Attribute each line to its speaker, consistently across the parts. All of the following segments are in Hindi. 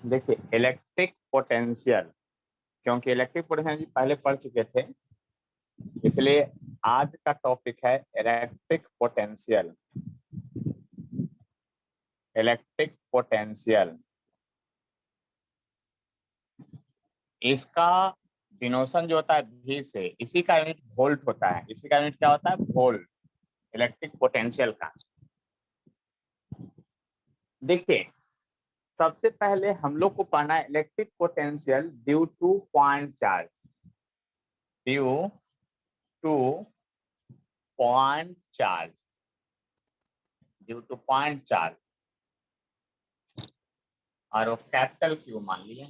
Speaker 1: देखिए इलेक्ट्रिक पोटेंशियल, क्योंकि इलेक्ट्रिक पोटेंशियल पहले पढ़ चुके थे, इसलिए आज का टॉपिक है इलेक्ट्रिक पोटेंशियल। इलेक्ट्रिक पोटेंशियल इसका डिनोशन जो होता है भी से, इसी का यूनिट वोल्ट होता है। इसी का यूनिट क्या होता है? वोल्ट। इलेक्ट्रिक पोटेंशियल का देखिए, सबसे पहले हम लोग को पढ़ना है electric potential due to point charge. Due to point charge, due to point charge, और वो कैपिटल क्यू मान लिए।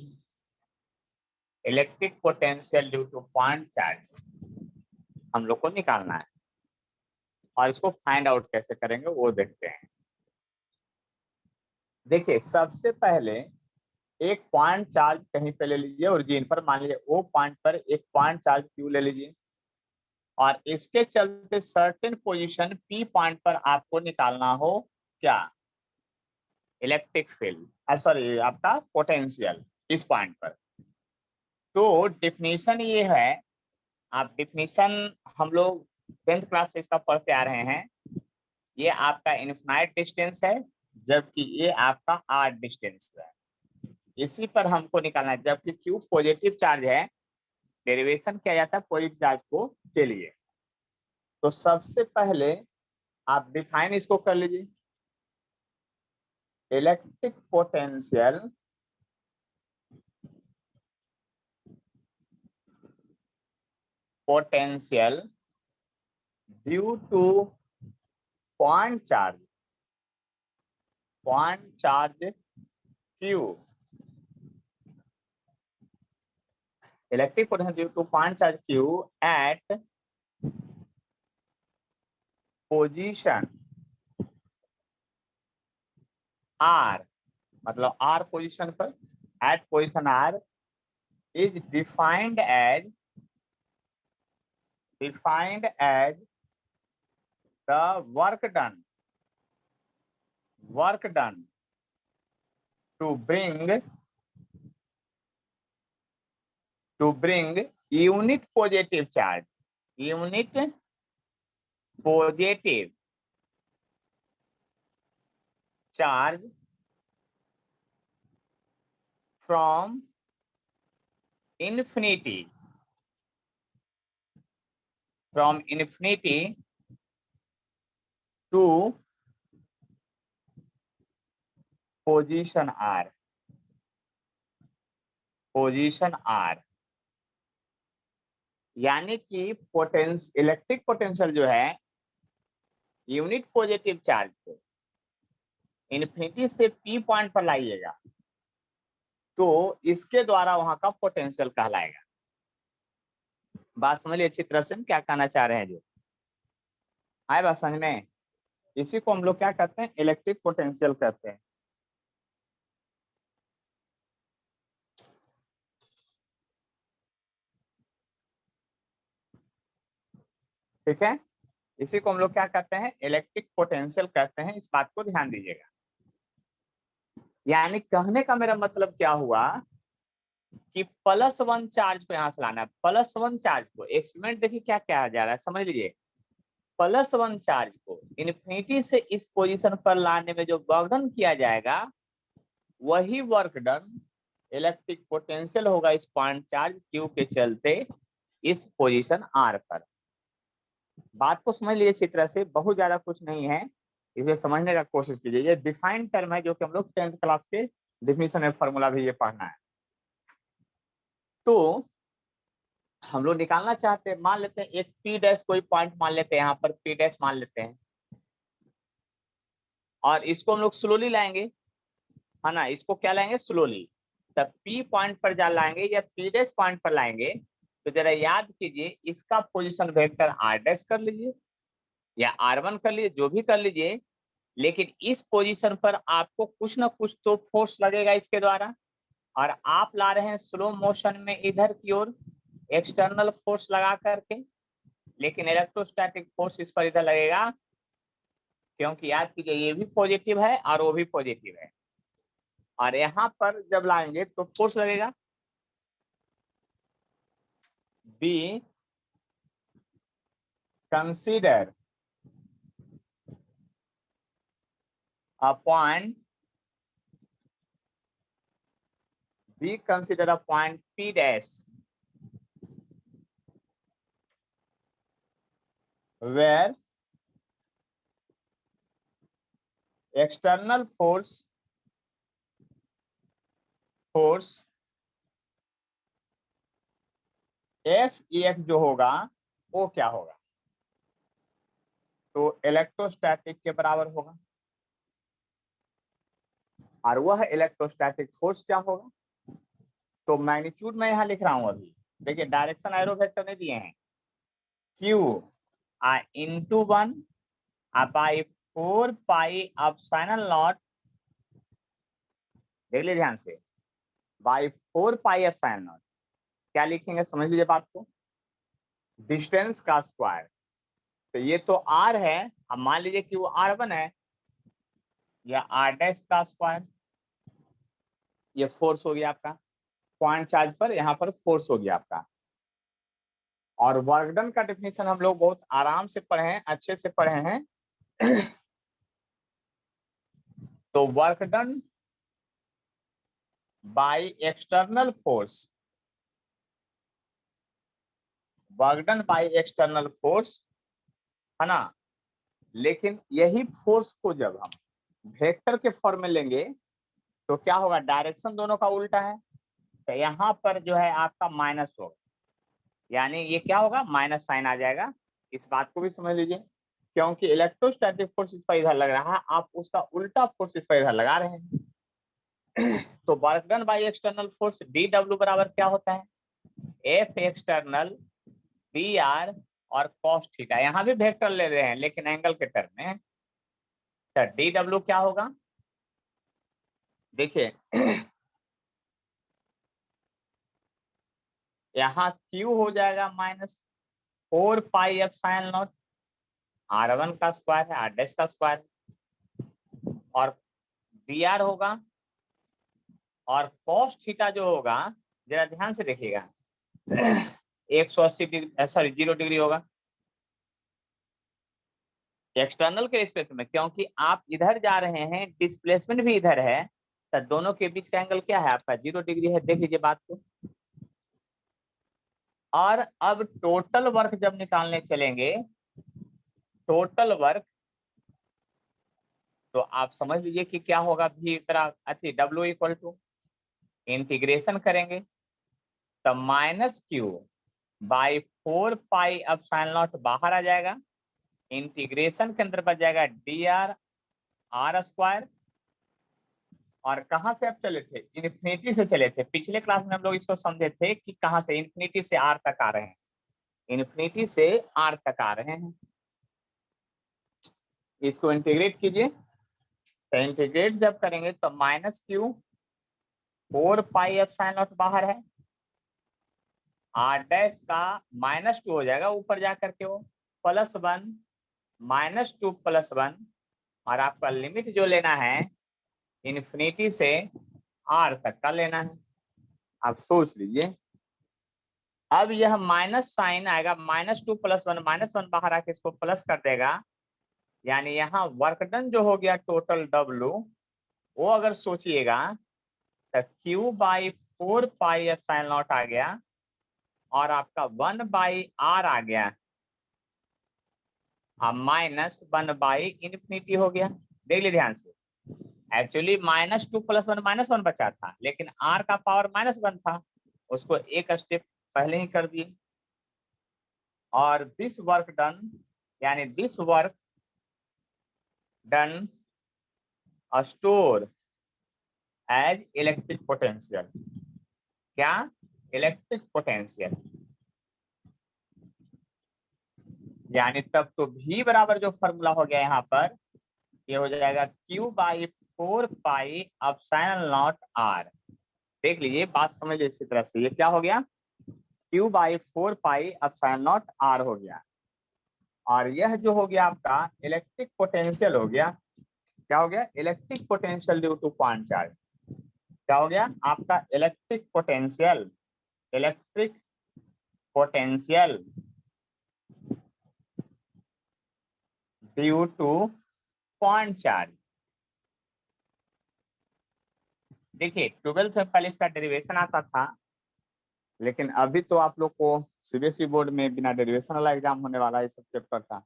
Speaker 1: Electric potential due to point charge हम लोग को निकालना है, और इसको फाइंड आउट कैसे करेंगे वो देखते हैं। देखिए सबसे पहले एक पॉइंट चार्ज कहीं पे ले लीजिए, ओरिजिन पर मान लीजिए ओ पॉइंट पर एक पॉइंट चार्ज क्यू ले लीजिए, और इसके चलते सर्टेन पोजीशन पी पॉइंट पर आपको निकालना हो क्या? इलेक्ट्रिक फील्ड, सॉरी आपका पोटेंशियल इस पॉइंट पर। तो डिफिनीशन ये है, आप डिफिनीशन हम लोग 10th क्लास से इसका पढ़ते आ रहे हैं। ये आपका इनफाइनाइट डिस्टेंस है, जबकि ये आपका आर डिस्टेंस है। इसी पर हमको निकालना है, जबकि क्यू पॉजिटिव चार्ज है, डेरिवेशन किया जाता है पॉजिटिव चार्ज को के लिए। तो सबसे पहले आप डिफाइन इसको कर लीजिए। Electric potential potential due to point charge Q. Electric potential due to point charge Q at position R, मतलब आर पोजीशन पर, at position R is defined as the work done to bring unit positive charge from infinity to position R। यानी कि इलेक्ट्रिक पोटेंशियल जो है यूनिट पॉजिटिव चार्ज को इन्फिनिटी से पी पॉइंट पर लाइएगा, तो इसके द्वारा वहां का पोटेंशियल कहलाएगा। बात समझ लीजिए अच्छी तरह से हम क्या कहना चाह रहे हैं। जो आए बात समझ में, इसी को हम लोग क्या कहते हैं? इलेक्ट्रिक पोटेंशियल कहते हैं। ठीक है, इसी को हम लोग क्या कहते हैं? इलेक्ट्रिक पोटेंशियल कहते हैं। इस बात को ध्यान दीजिएगा। यानी कहने का मेरा मतलब क्या हुआ कि +1 चार्ज को यहां से लाना है। +1 चार्ज को एक्सपेरिमेंट देखिए क्या कहा जा रहा है, समझ लीजिए। +1 चार्ज को इन्फिनिटी से इस पोजीशन पर लाने में जो वर्क डन किया जाएगा, वही वर्क डन इलेक्ट्रिक पोटेंशियल होगा इस पॉइंट चार्ज क्यू के चलते इस पोजीशन आर पर। बात को समझ लीजिए अच्छी तरह से, बहुत ज्यादा कुछ नहीं है, इसे समझने का कोशिश कीजिए। ये डिफाइन टर्म है जो कि हम लोग 10th क्लास के डिफिनीशन में फॉर्मूला भी ये पढ़ना है। तो हम लोग निकालना चाहते हैं, मान लेते हैं एक पी डैश कोई पॉइंट मान लेते हैं, यहाँ पर पी डैश मान लेते हैं, और इसको हम लोग स्लोली लाएंगे, है ना। इसको क्या लाएंगे? स्लोली। तब पी पॉइंट पर जा लाएंगे या पी डैश पॉइंट पर लाएंगे, तो जरा याद कीजिए इसका पोजीशन वेक्टर आर डैश कर लीजिए या R1 कर लीजिए, जो भी कर लीजिए। लेकिन इस पोजीशन पर आपको कुछ ना कुछ तो फोर्स लगेगा इसके द्वारा, और आप ला रहे हैं स्लो मोशन में इधर की ओर एक्सटर्नल फोर्स लगा करके, लेकिन इलेक्ट्रोस्टैटिक फोर्स इस पर इधर लगेगा, क्योंकि याद कीजिए ये भी पॉजिटिव है और वो भी पॉजिटिव है। और यहाँ पर जब लाएंगे तो फोर्स लगेगा। B consider a point P dash where external force F जो होगा वो क्या होगा, तो इलेक्ट्रोस्टैटिक के बराबर होगा। और वह इलेक्ट्रोस्टैटिक फोर्स क्या होगा, तो मैग्नीट्यूड मैं यहाँ लिख रहा हूँ अभी। देखिए डायरेक्शन एरो वेक्टर ने दिए हैं, Q into 1 by 4 pi epsilon not, देख लीजिए ध्यान से, by 4 pi epsilon नॉट। क्या लिखेंगे समझ लीजिए बात को, डिस्टेंस का स्क्वायर। तो ये तो r है, अब मान लीजिए कि वो r1 है, या r डैश का स्क्वायर, ये फोर्स हो गया आपका पॉइंट चार्ज पर, यहाँ पर फोर्स हो गया आपका। और वर्क डन का डेफिनेशन हम लोग बहुत आराम से पढ़े हैं, अच्छे से पढ़े हैं। तो work done by external force, work done by external force है ना। लेकिन यही फोर्स को जब हम वेक्टर के फॉर्म में लेंगे तो क्या होगा, डायरेक्शन दोनों का उल्टा है, तो यहाँ पर जो है आपका माइनस होगा, यानी ये क्या होगा, माइनस साइन आ जाएगा। इस बात को भी समझ लीजिए, क्योंकि इलेक्ट्रोस्टैटिक फोर्स इस पर इधर लग रहा है, आप उसका उल्टा फोर्स इस पर इधर लगा रहे हैं। तो work done by external force DW बराबर क्या होता है, F एक्सटर्नल DR और cos थीटा, यहाँ भी वेक्टर ले रहे हैं लेकिन एंगल के टर्म में। तो DW क्या होगा, देखिए यहाँ Q हो जाएगा -4 पाई एप्सिलॉन नॉट, R1 का स्क्वायर है, R डैश का स्क्वायर, और DR होगा, और cos थीटा जो होगा, जरा ध्यान से देखिएगा, 180 डिग्री, सॉरी 0 डिग्री होगा एक्सटर्नल के रिस्पेक्ट में, क्योंकि आप इधर जा रहे हैं, डिस्प्लेसमेंट भी इधर है, तो दोनों के बीच का एंगल क्या है आपका, 0 डिग्री है। देख लीजिए बात को। और अब टोटल वर्क जब निकालने चलेंगे, टोटल वर्क, तो आप समझ लीजिए कि क्या होगा, भी अच्छी W इक्वल टू इंटीग्रेशन करेंगे तो -Q by 4 pi epsilon not बाहर आ जाएगा, इंटीग्रेशन के अंदर बच जाएगा DR R स्क्वायर। और कहां से आप चले थे, इन्फिनिटी से चले थे। पिछले क्लास में हम लोग इसको समझे थे कि कहां से, इन्फिनिटी से R तक आ रहे हैं, इन्फिनिटी से R तक आ रहे हैं। इसको इंटीग्रेट कीजिए, तो इंटीग्रेट जब करेंगे तो -Q 4 पाई एप्सिलॉन नॉट बाहर है, R डैश का -2 हो जाएगा ऊपर जा करके, वो +1 -2 +1, और आपका लिमिट जो लेना है इन्फिनिटी से R तक का लेना है। आप सोच लीजिए, अब यह माइनस साइन आएगा, -2 +1, -1 बाहर आके इसको प्लस कर देगा, यानी यहाँ वर्क डन जो हो गया टोटल W, वो अगर सोचिएगा तो Q by 4 pi epsilon naught आ गया, और आपका 1 बाई R आ गया, -1 बाई इन्फिनिटी हो गया। देख लीजिए ध्यान से, एक्चुअली -2 +1 -1 बचा था, लेकिन R का पावर -1 था, उसको एक स्टेप पहले ही कर दिए। और दिस वर्क डन, यानी this work done store as electric potential, क्या, इलेक्ट्रिक पोटेंशियल, यानी तब तो V बराबर जो फॉर्मूला हो गया यहाँ पर, ये हो जाएगा Q by 4 pi epsilon not R। देख लीजिए बात समझ लीजिए अच्छी तरह से, ये क्या हो गया, Q by 4 pi epsilon not R हो गया, और यह जो हो गया आपका इलेक्ट्रिक पोटेंशियल हो गया, क्या हो गया, electric potential due to point charge. क्या हो गया आपका electric potential, electric potential due to point charge. देखिए 12th में पहले इसका डेरिवेशन आता था, लेकिन अभी तो आप लोग को सीबीएसई बोर्ड में बिना डेरिवेशन वाला एग्जाम होने वाला है इस सब चैप्टर का।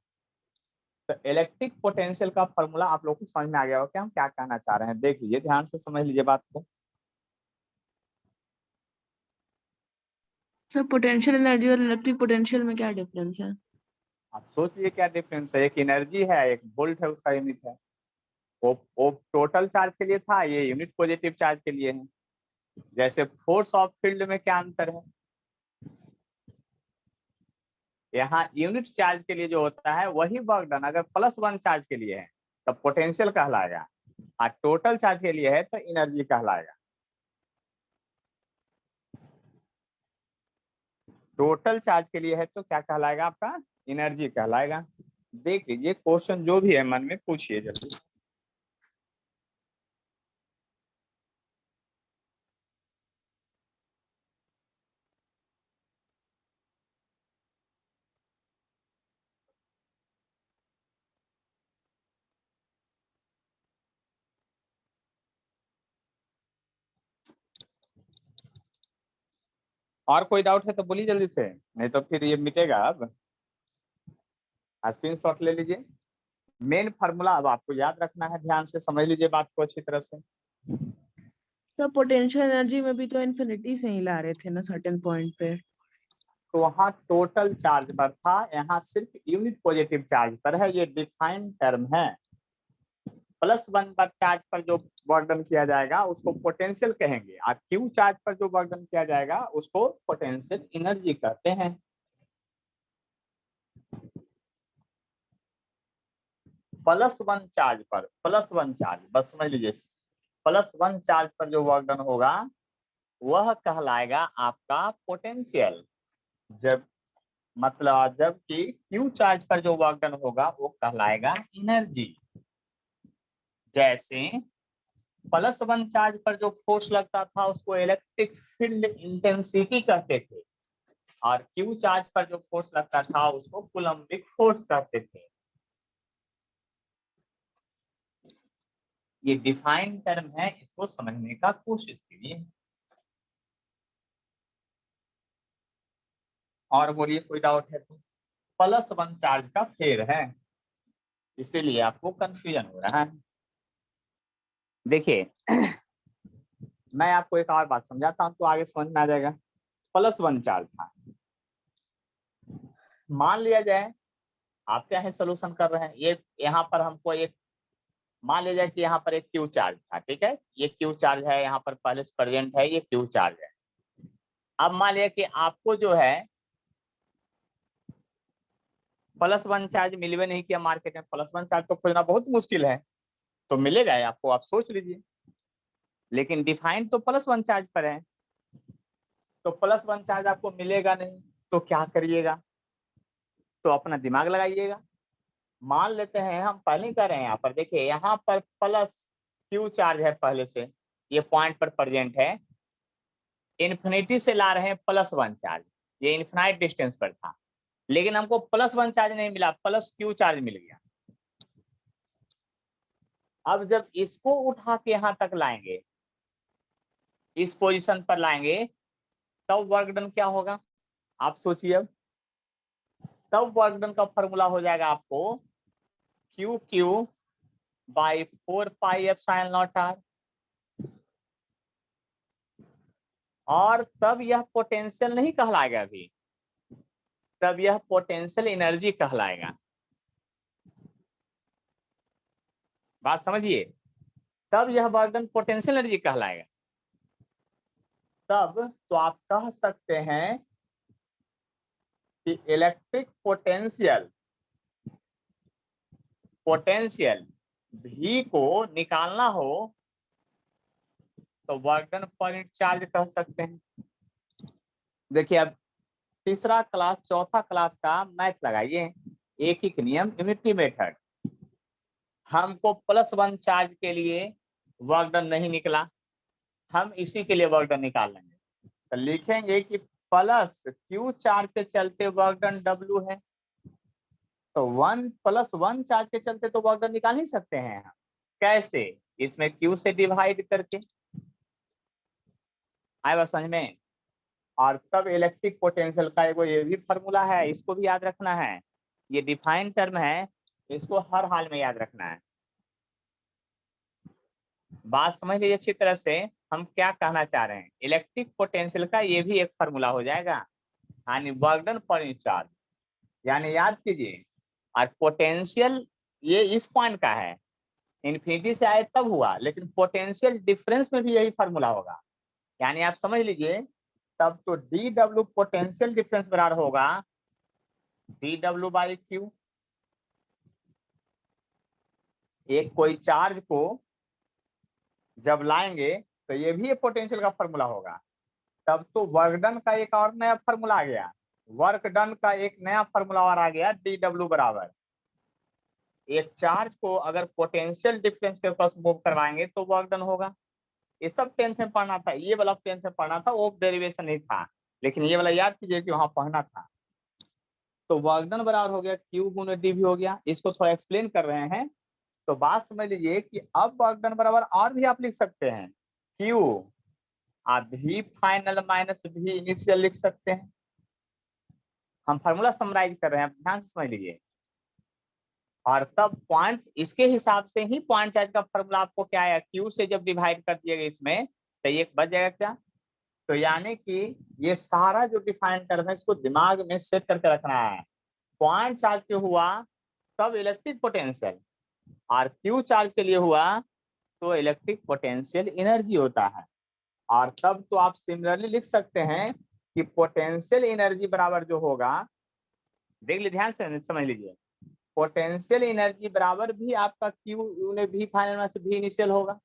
Speaker 1: तो इलेक्ट्रिक पोटेंशियल का फॉर्मूला आप लोग को समझ में आ गया हो कि हम क्या कहना चाह रहे हैं। देख लीजिए, ध्यान से समझ लीजिए बात को।
Speaker 2: सर पोटेंशियल एनर्जी और इलेक्ट्रिक पोटेंशियल में क्या डिफरेंस है?
Speaker 1: आप सोच लीजिए क्या डिफरेंस है। एक एनर्जी है, एक वोल्ट है, उसका यूनिट है। वो टोटल चार्ज के लिए था, ये यूनिट पॉजिटिव चार्ज के लिए है। जैसे फोर्स ऑफ फील्ड में क्या अंतर है, यहाँ यूनिट चार्ज के लिए जो होता है वही वर्क डन अगर +1 चार्ज के लिए है तब पोटेंशियल कहलाएगा, और टोटल चार्ज के लिए है तो एनर्जी कहलाएगा। टोटल चार्ज के लिए है तो क्या कहलाएगा आपका, एनर्जी कहलाएगा। देख लीजिए क्वेश्चन जो भी है मन में पूछिए जल्दी। और कोई डाउट है तो बोलिए जल्दी से, नहीं तो फिर ये मिटेगा। अब स्क्रीनशॉट ले लीजिए। मेन फार्मूला अब आपको याद रखना है, ध्यान से समझ लीजिए बात को अच्छी तरह से।
Speaker 2: सर पोटेंशियल एनर्जी में भी तो इन्फिनिटी से ही ला रहे थे ना सर्टेन पॉइंट पे।
Speaker 1: तो वहाँ टोटल चार्ज पर था, यहाँ सिर्फ यूनिट पॉजिटिव चार्ज पर है। ये डिफाइंड टर्म है। +1 पर चार्ज पर जो वर्क डन किया जाएगा उसको पोटेंशियल कहेंगे, और क्यू चार्ज पर जो वर्क डन किया जाएगा उसको पोटेंशियल एनर्जी कहते हैं। +1 चार्ज पर, +1 चार्ज बस समझ लीजिए, +1 चार्ज पर जो वर्क डन होगा वह कहलाएगा आपका पोटेंशियल। जब मतलब जबकि क्यू चार्ज पर जो वर्क डन होगा वो कहलाएगा एनर्जी। जैसे +1 चार्ज पर जो फोर्स लगता था उसको इलेक्ट्रिक फील्ड इंटेंसिटी कहते थे, और क्यू चार्ज पर जो फोर्स लगता था उसको कूलम्बिक फोर्स कहते थे। ये डिफाइंड टर्म है, इसको समझने का कोशिश कीजिए। और बोलिए कोई डाउट है तो। +1 चार्ज का फेर है, इसीलिए आपको कंफ्यूजन हो रहा है। देखिए मैं आपको एक और बात समझाता हूं तो आगे समझ में आ जाएगा। +1 चार्ज था, मान लिया जाए आप क्या है सोल्यूशन कर रहे हैं, ये यहाँ पर हमको एक मान लिया जाए कि यहाँ पर एक क्यू चार्ज था, ठीक है, ये क्यू चार्ज है, यहाँ पर पहले से प्रेजेंट है, ये क्यू चार्ज है। अब मान लिया कि आपको जो है +1 चार्ज मिलवे नहीं किया मार्केट में, +1 चार्ज तो खोजना बहुत मुश्किल है, तो मिलेगा आपको, आप सोच लीजिए। लेकिन डिफाइंड तो +1 चार्ज पर है, तो +1 चार्ज आपको मिलेगा नहीं, तो क्या करिएगा, तो अपना दिमाग लगाइएगा। मान लेते हैं हम पहले कर रहे हैं, यहाँ पर देखिए यहाँ पर प्लस क्यू चार्ज है पहले से, ये पॉइंट पर प्रेजेंट है। इन्फिनिटी से ला रहे हैं +1 चार्ज, ये इन्फिनाइट डिस्टेंस पर था, लेकिन हमको +1 चार्ज नहीं मिला, प्लस क्यू चार्ज मिल गया। अब जब इसको उठा के यहाँ तक लाएंगे, इस पोजीशन पर लाएंगे, तब वर्क डन क्या होगा आप सोचिए। अब तब वर्क डन का फॉर्मूला हो जाएगा आपको Q/4πε0R, और तब यह पोटेंशियल नहीं कहलाएगा अभी, तब यह पोटेंशियल एनर्जी कहलाएगा। बात समझिए, तब यह वर्क डन पोटेंशियल एनर्जी कहलाएगा। तब तो आप कह सकते हैं कि इलेक्ट्रिक पोटेंशियल, पोटेंशियल V को निकालना हो तो work done per unit charge कह सकते हैं। देखिए अब तीसरा क्लास चौथा क्लास का मैथ लगाइए, एक ही नियम यूनिटी मेथड। हमको +1 चार्ज के लिए वर्क डन नहीं निकला, हम इसी के लिए वर्क डन निकाल लेंगे। तो लिखेंगे कि प्लस क्यू चार्ज के चलते वर्क डन डब्ल्यू है, तो 1 + 1 चार्ज के चलते तो वर्क डन निकाल ही सकते हैं हम। कैसे? इसमें क्यू से डिवाइड करके। आए बात समझ में? और तब इलेक्ट्रिक पोटेंशियल का एगो ये भी फॉर्मूला है, इसको भी याद रखना है। ये डिफाइन टर्म है, इसको हर हाल में याद रखना है। बात समझ लीजिए अच्छी तरह से, हम क्या कहना चाह रहे हैं। इलेक्ट्रिक पोटेंशियल का ये भी एक फॉर्मूला हो जाएगा, यानी work done per unit charge, यानी याद कीजिए। और पोटेंशियल ये इस पॉइंट का है, इन्फिनिटी से आए तब हुआ, लेकिन पोटेंशियल डिफरेंस में भी यही फॉर्मूला होगा। यानी आप समझ लीजिए, तब तो डी डब्ल्यू पोटेंशियल डिफरेंस बराबर होगा dw/q। एक कोई चार्ज को जब लाएंगे तो ये भी पोटेंशियल का फॉर्मूला होगा। तब तो वर्क डन का एक और नया फॉर्मूला आ गया, वर्क डन का एक नया फॉर्मूला और आ गया, dw बराबर। एक चार्ज को अगर पोटेंशियल डिफरेंस के पास मूव करवाएंगे तो वर्क डन होगा। ये सब टेंथ में पढ़ना था, ये वाला टेंथ में पढ़ना था, वो डेरिवेशन नहीं था, लेकिन ये वाला याद कीजिए कि वहां पढ़ना था। तो वर्क डन बराबर हो गया Q × D भी हो गया। इसको थोड़ा एक्सप्लेन कर रहे हैं, तो बात समझ लीजिए कि अब वर्क डन बराबर और भी आप लिख सकते हैं, Q आप V फाइनल - V इनिशियल लिख सकते हैं। हम फार्मूला समराइज कर रहे हैं, ध्यान से समझ लीजिए। और तब पॉइंट इसके हिसाब से ही पॉइंट चार्ज का फार्मूला आपको क्या आया, Q से जब डिवाइड कर दिएगा इसमें तो ये बच जाएगा क्या। तो यानी कि ये सारा जो डिफाइंड टर्म है इसको दिमाग में सेट करके रखना है। पॉइंट चार्ज के हुआ तब इलेक्ट्रिक पोटेंशियल, और क्यू चार्ज के लिए हुआ तो इलेक्ट्रिक पोटेंशियल एनर्जी होता है। और तब तो आप सिमिलरली लिख सकते हैं कि पोटेंशियल एनर्जी बराबर जो होगा, देख लीजिए ध्यान से समझ लीजिए, पोटेंशियल एनर्जी बराबर भी आपका क्यू ने भी फाइनल से भी इनिशियल होगा।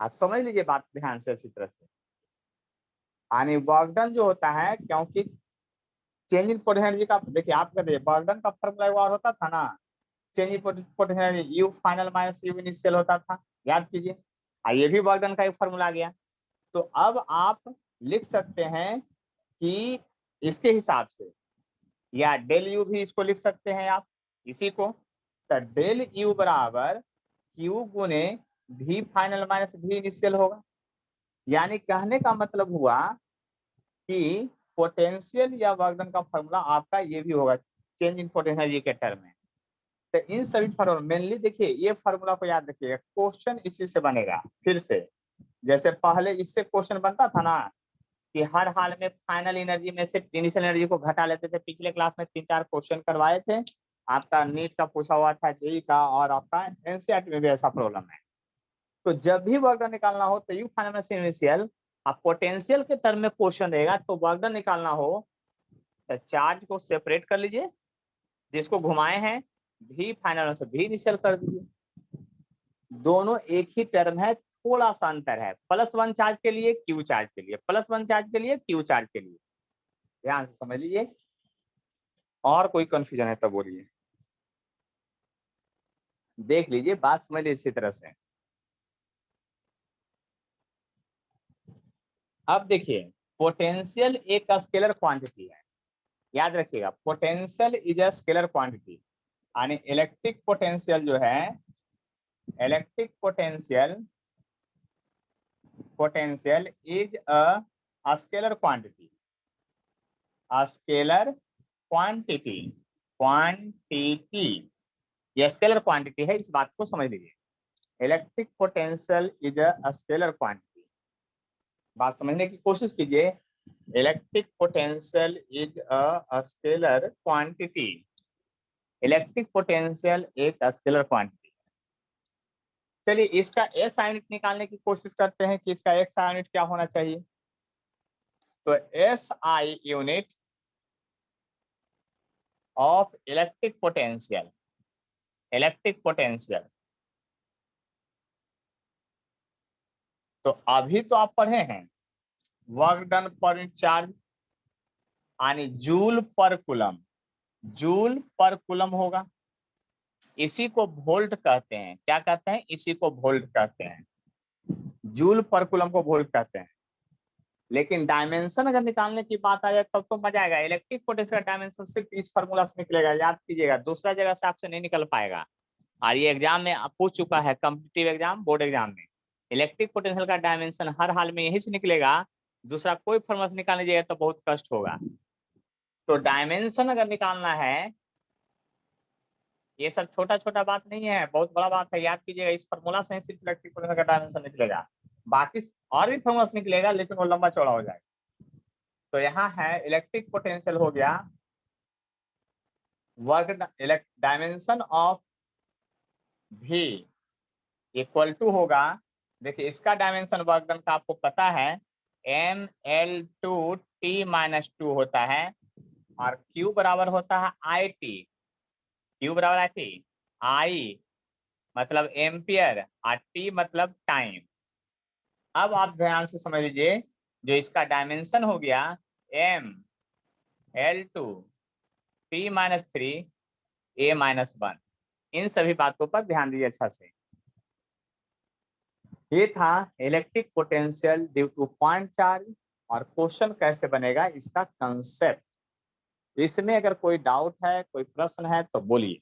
Speaker 1: आप समझ लीजिए बात ध्यान से अच्छी तरह से। यानी वर्क डन जो होता है, क्योंकि चेंज इन पोटेंशियल एनर्जी का देखिए, आप कहते हैं वर्क डन का फॉर्मूला एक और होता था ना, change in potential energy you final - you initial होता था, याद कीजिए। ये भी वर्क डन का एक फॉर्मूला आ गया। तो अब आप लिख सकते हैं कि इसके हिसाब से, या डेल यू भी इसको लिख सकते हैं आप इसी को। तो डेल यू बराबर क्यू गुने भी फाइनल - भी इनिशियल होगा। यानी कहने का मतलब हुआ कि पोटेंशियल या वर्क डन का फॉर्मूला आपका ये भी होगा चेंज इन पोटेंशियल एनर्जी के टर्म में। तो इन सभी फॉर्मूला मेनली देखिए, ये फॉर्मूला को याद रखिएगा, क्वेश्चन इसी से बनेगा फिर से। जैसे पहले इससे क्वेश्चन बनता था ना कि हर हाल में फाइनल एनर्जी में से इनिशियल एनर्जी को घटा लेते थे। पिछले क्लास में 3-4 क्वेश्चन करवाए थे, आपका नीट का पूछा हुआ था, जेई का, और आपका एनसीईआरटी में भी ऐसा प्रॉब्लम है। तो जब भी वर्क डन निकालना हो तो यू फाइनल से इनिशियल, आप पोटेंशियल के टर्म में क्वेश्चन रहेगा, तो वर्क डन निकालना हो तो चार्ज को सेपरेट कर लीजिए, जिसको घुमाए हैं भी फाइनल से भी इनिशियल कर दीजिए। दोनों एक ही टर्म है, थोड़ा सा अंतर है, +1 चार्ज के लिए क्यू चार्ज के लिए, +1 चार्ज के लिए क्यू चार्ज के लिए। ध्यान से समझ लीजिए, और कोई कंफ्यूजन है तो बोलिए। देख लीजिए, बात समझ लीजिए इसी तरह से। अब देखिए, पोटेंशियल एक स्केलर क्वांटिटी है, याद रखिएगा, potential is a scalar quantity. यानी इलेक्ट्रिक पोटेंशियल जो है, electric potential is a scalar quantity, scalar quantity, यह स्केलर क्वांटिटी है, इस बात को समझ लीजिए। Electric potential is a scalar quantity, बात समझने की कोशिश कीजिए। Electric potential is a scalar quantity, electric potential एक स्केलर क्वांटिटी। चलिए इसका SI यूनिट निकालने की कोशिश करते हैं कि इसका SI यूनिट क्या होना चाहिए। तो SI unit of electric potential, तो अभी तो आप पढ़े हैं work done per unit charge, यानी जूल पर कूलम होगा। इसी को वोल्ट कहते हैं, क्या कहते हैं, इसी को वोल्ट कहते हैं। जूल पर कूलम को वोल्ट कहते हैं। लेकिन डायमेंशन अगर निकालने की बात आ जाए तब तो मजा आएगा। इलेक्ट्रिक पोटेंशियल का डायमेंशन सिर्फ इस फार्मूला से निकलेगा, याद कीजिएगा, दूसरा जगह से आपसे नहीं निकल पाएगा। और ये एग्जाम में पूछ चुका है, कॉम्पिटिटिव एग्जाम, बोर्ड एग्जाम में। इलेक्ट्रिक पोटेंशियल का डायमेंशन हर हाल में यही से निकलेगा, दूसरा कोई फार्मूला से निकालने जाएगा तो बहुत कष्ट होगा। तो डायमेंशन अगर निकालना है, ये सब छोटा छोटा बात नहीं है, बहुत बड़ा बात है, याद कीजिएगा। इस फार्मूला से सिर्फ इलेक्ट्रिक पोटेंशियल का डायमेंशन निकलेगा, बाकी और भी फार्मूला से निकलेगा लेकिन वो लंबा चौड़ा हो जाएगा। तो यहाँ है इलेक्ट्रिक पोटेंशियल हो गया वर्क डायमेंशन ऑफ भी इक्वल टू होगा। देखिए इसका डायमेंशन वर्क डन का आपको पता है mL2T-2 होता है, और Q बराबर होता है IT। Q बराबर IT, I मतलब एम्पियर और T मतलब टाइम। अब आप ध्यान से समझ लीजिए, जो इसका डायमेंशन हो गया mL2T-3A-1, इन सभी बातों पर ध्यान दीजिए अच्छा से। ये था electric potential due to point charge, और क्वेश्चन कैसे बनेगा इसका कंसेप्ट। इसमें अगर कोई डाउट है, कोई प्रश्न है तो बोलिए।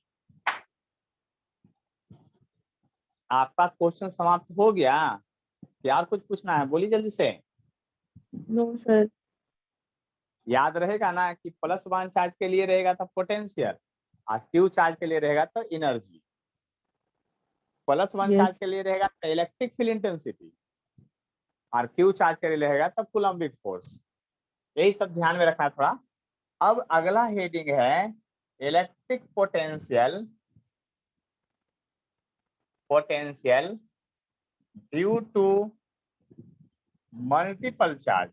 Speaker 1: आपका क्वेश्चन समाप्त हो गया, यार कुछ पूछना है बोलिए जल्दी से।
Speaker 2: No sir.
Speaker 1: याद रहेगा ना कि +1 चार्ज के लिए रहेगा तो पोटेंशियल, और Q चार्ज के लिए रहेगा तो एनर्जी। +1 charge
Speaker 2: yes.
Speaker 1: के लिए रहेगा तो इलेक्ट्रिक फील्ड इंटेंसिटी, और Q चार्ज के लिए रहेगा तो कूलम्बिक फोर्स। यही सब ध्यान में रखना थोड़ा। अब अगला हेडिंग है electric potential due to multiple charge.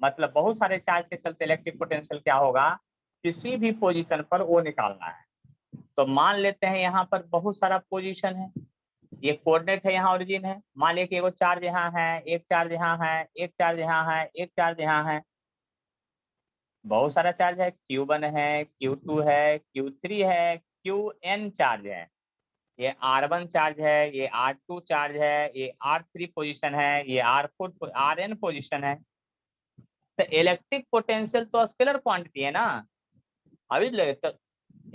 Speaker 1: मतलब बहुत सारे चार्ज के चलते इलेक्ट्रिक पोटेंशियल क्या होगा, किसी भी पोजीशन पर वो निकालना है। तो मान लेते हैं यहाँ पर बहुत सारा पोजीशन है, ये कोऑर्डिनेट है, यहाँ ओरिजिन है। मान लिया कि एगो चार्ज यहाँ है, एक चार्ज यहाँ है, एक चार्ज यहाँ है, एक चार्ज यहाँ है, बहुत सारा चार्ज है। Q1 है, Q2 है, Q3 है, Qn चार्ज है। ये R1 चार्ज है, ये R2 चार्ज है, ये R3 पोजीशन है, ये R4 Rn पोजीशन है। तो इलेक्ट्रिक पोटेंशियल तो स्केलर क्वांटिटी है ना। अभी तो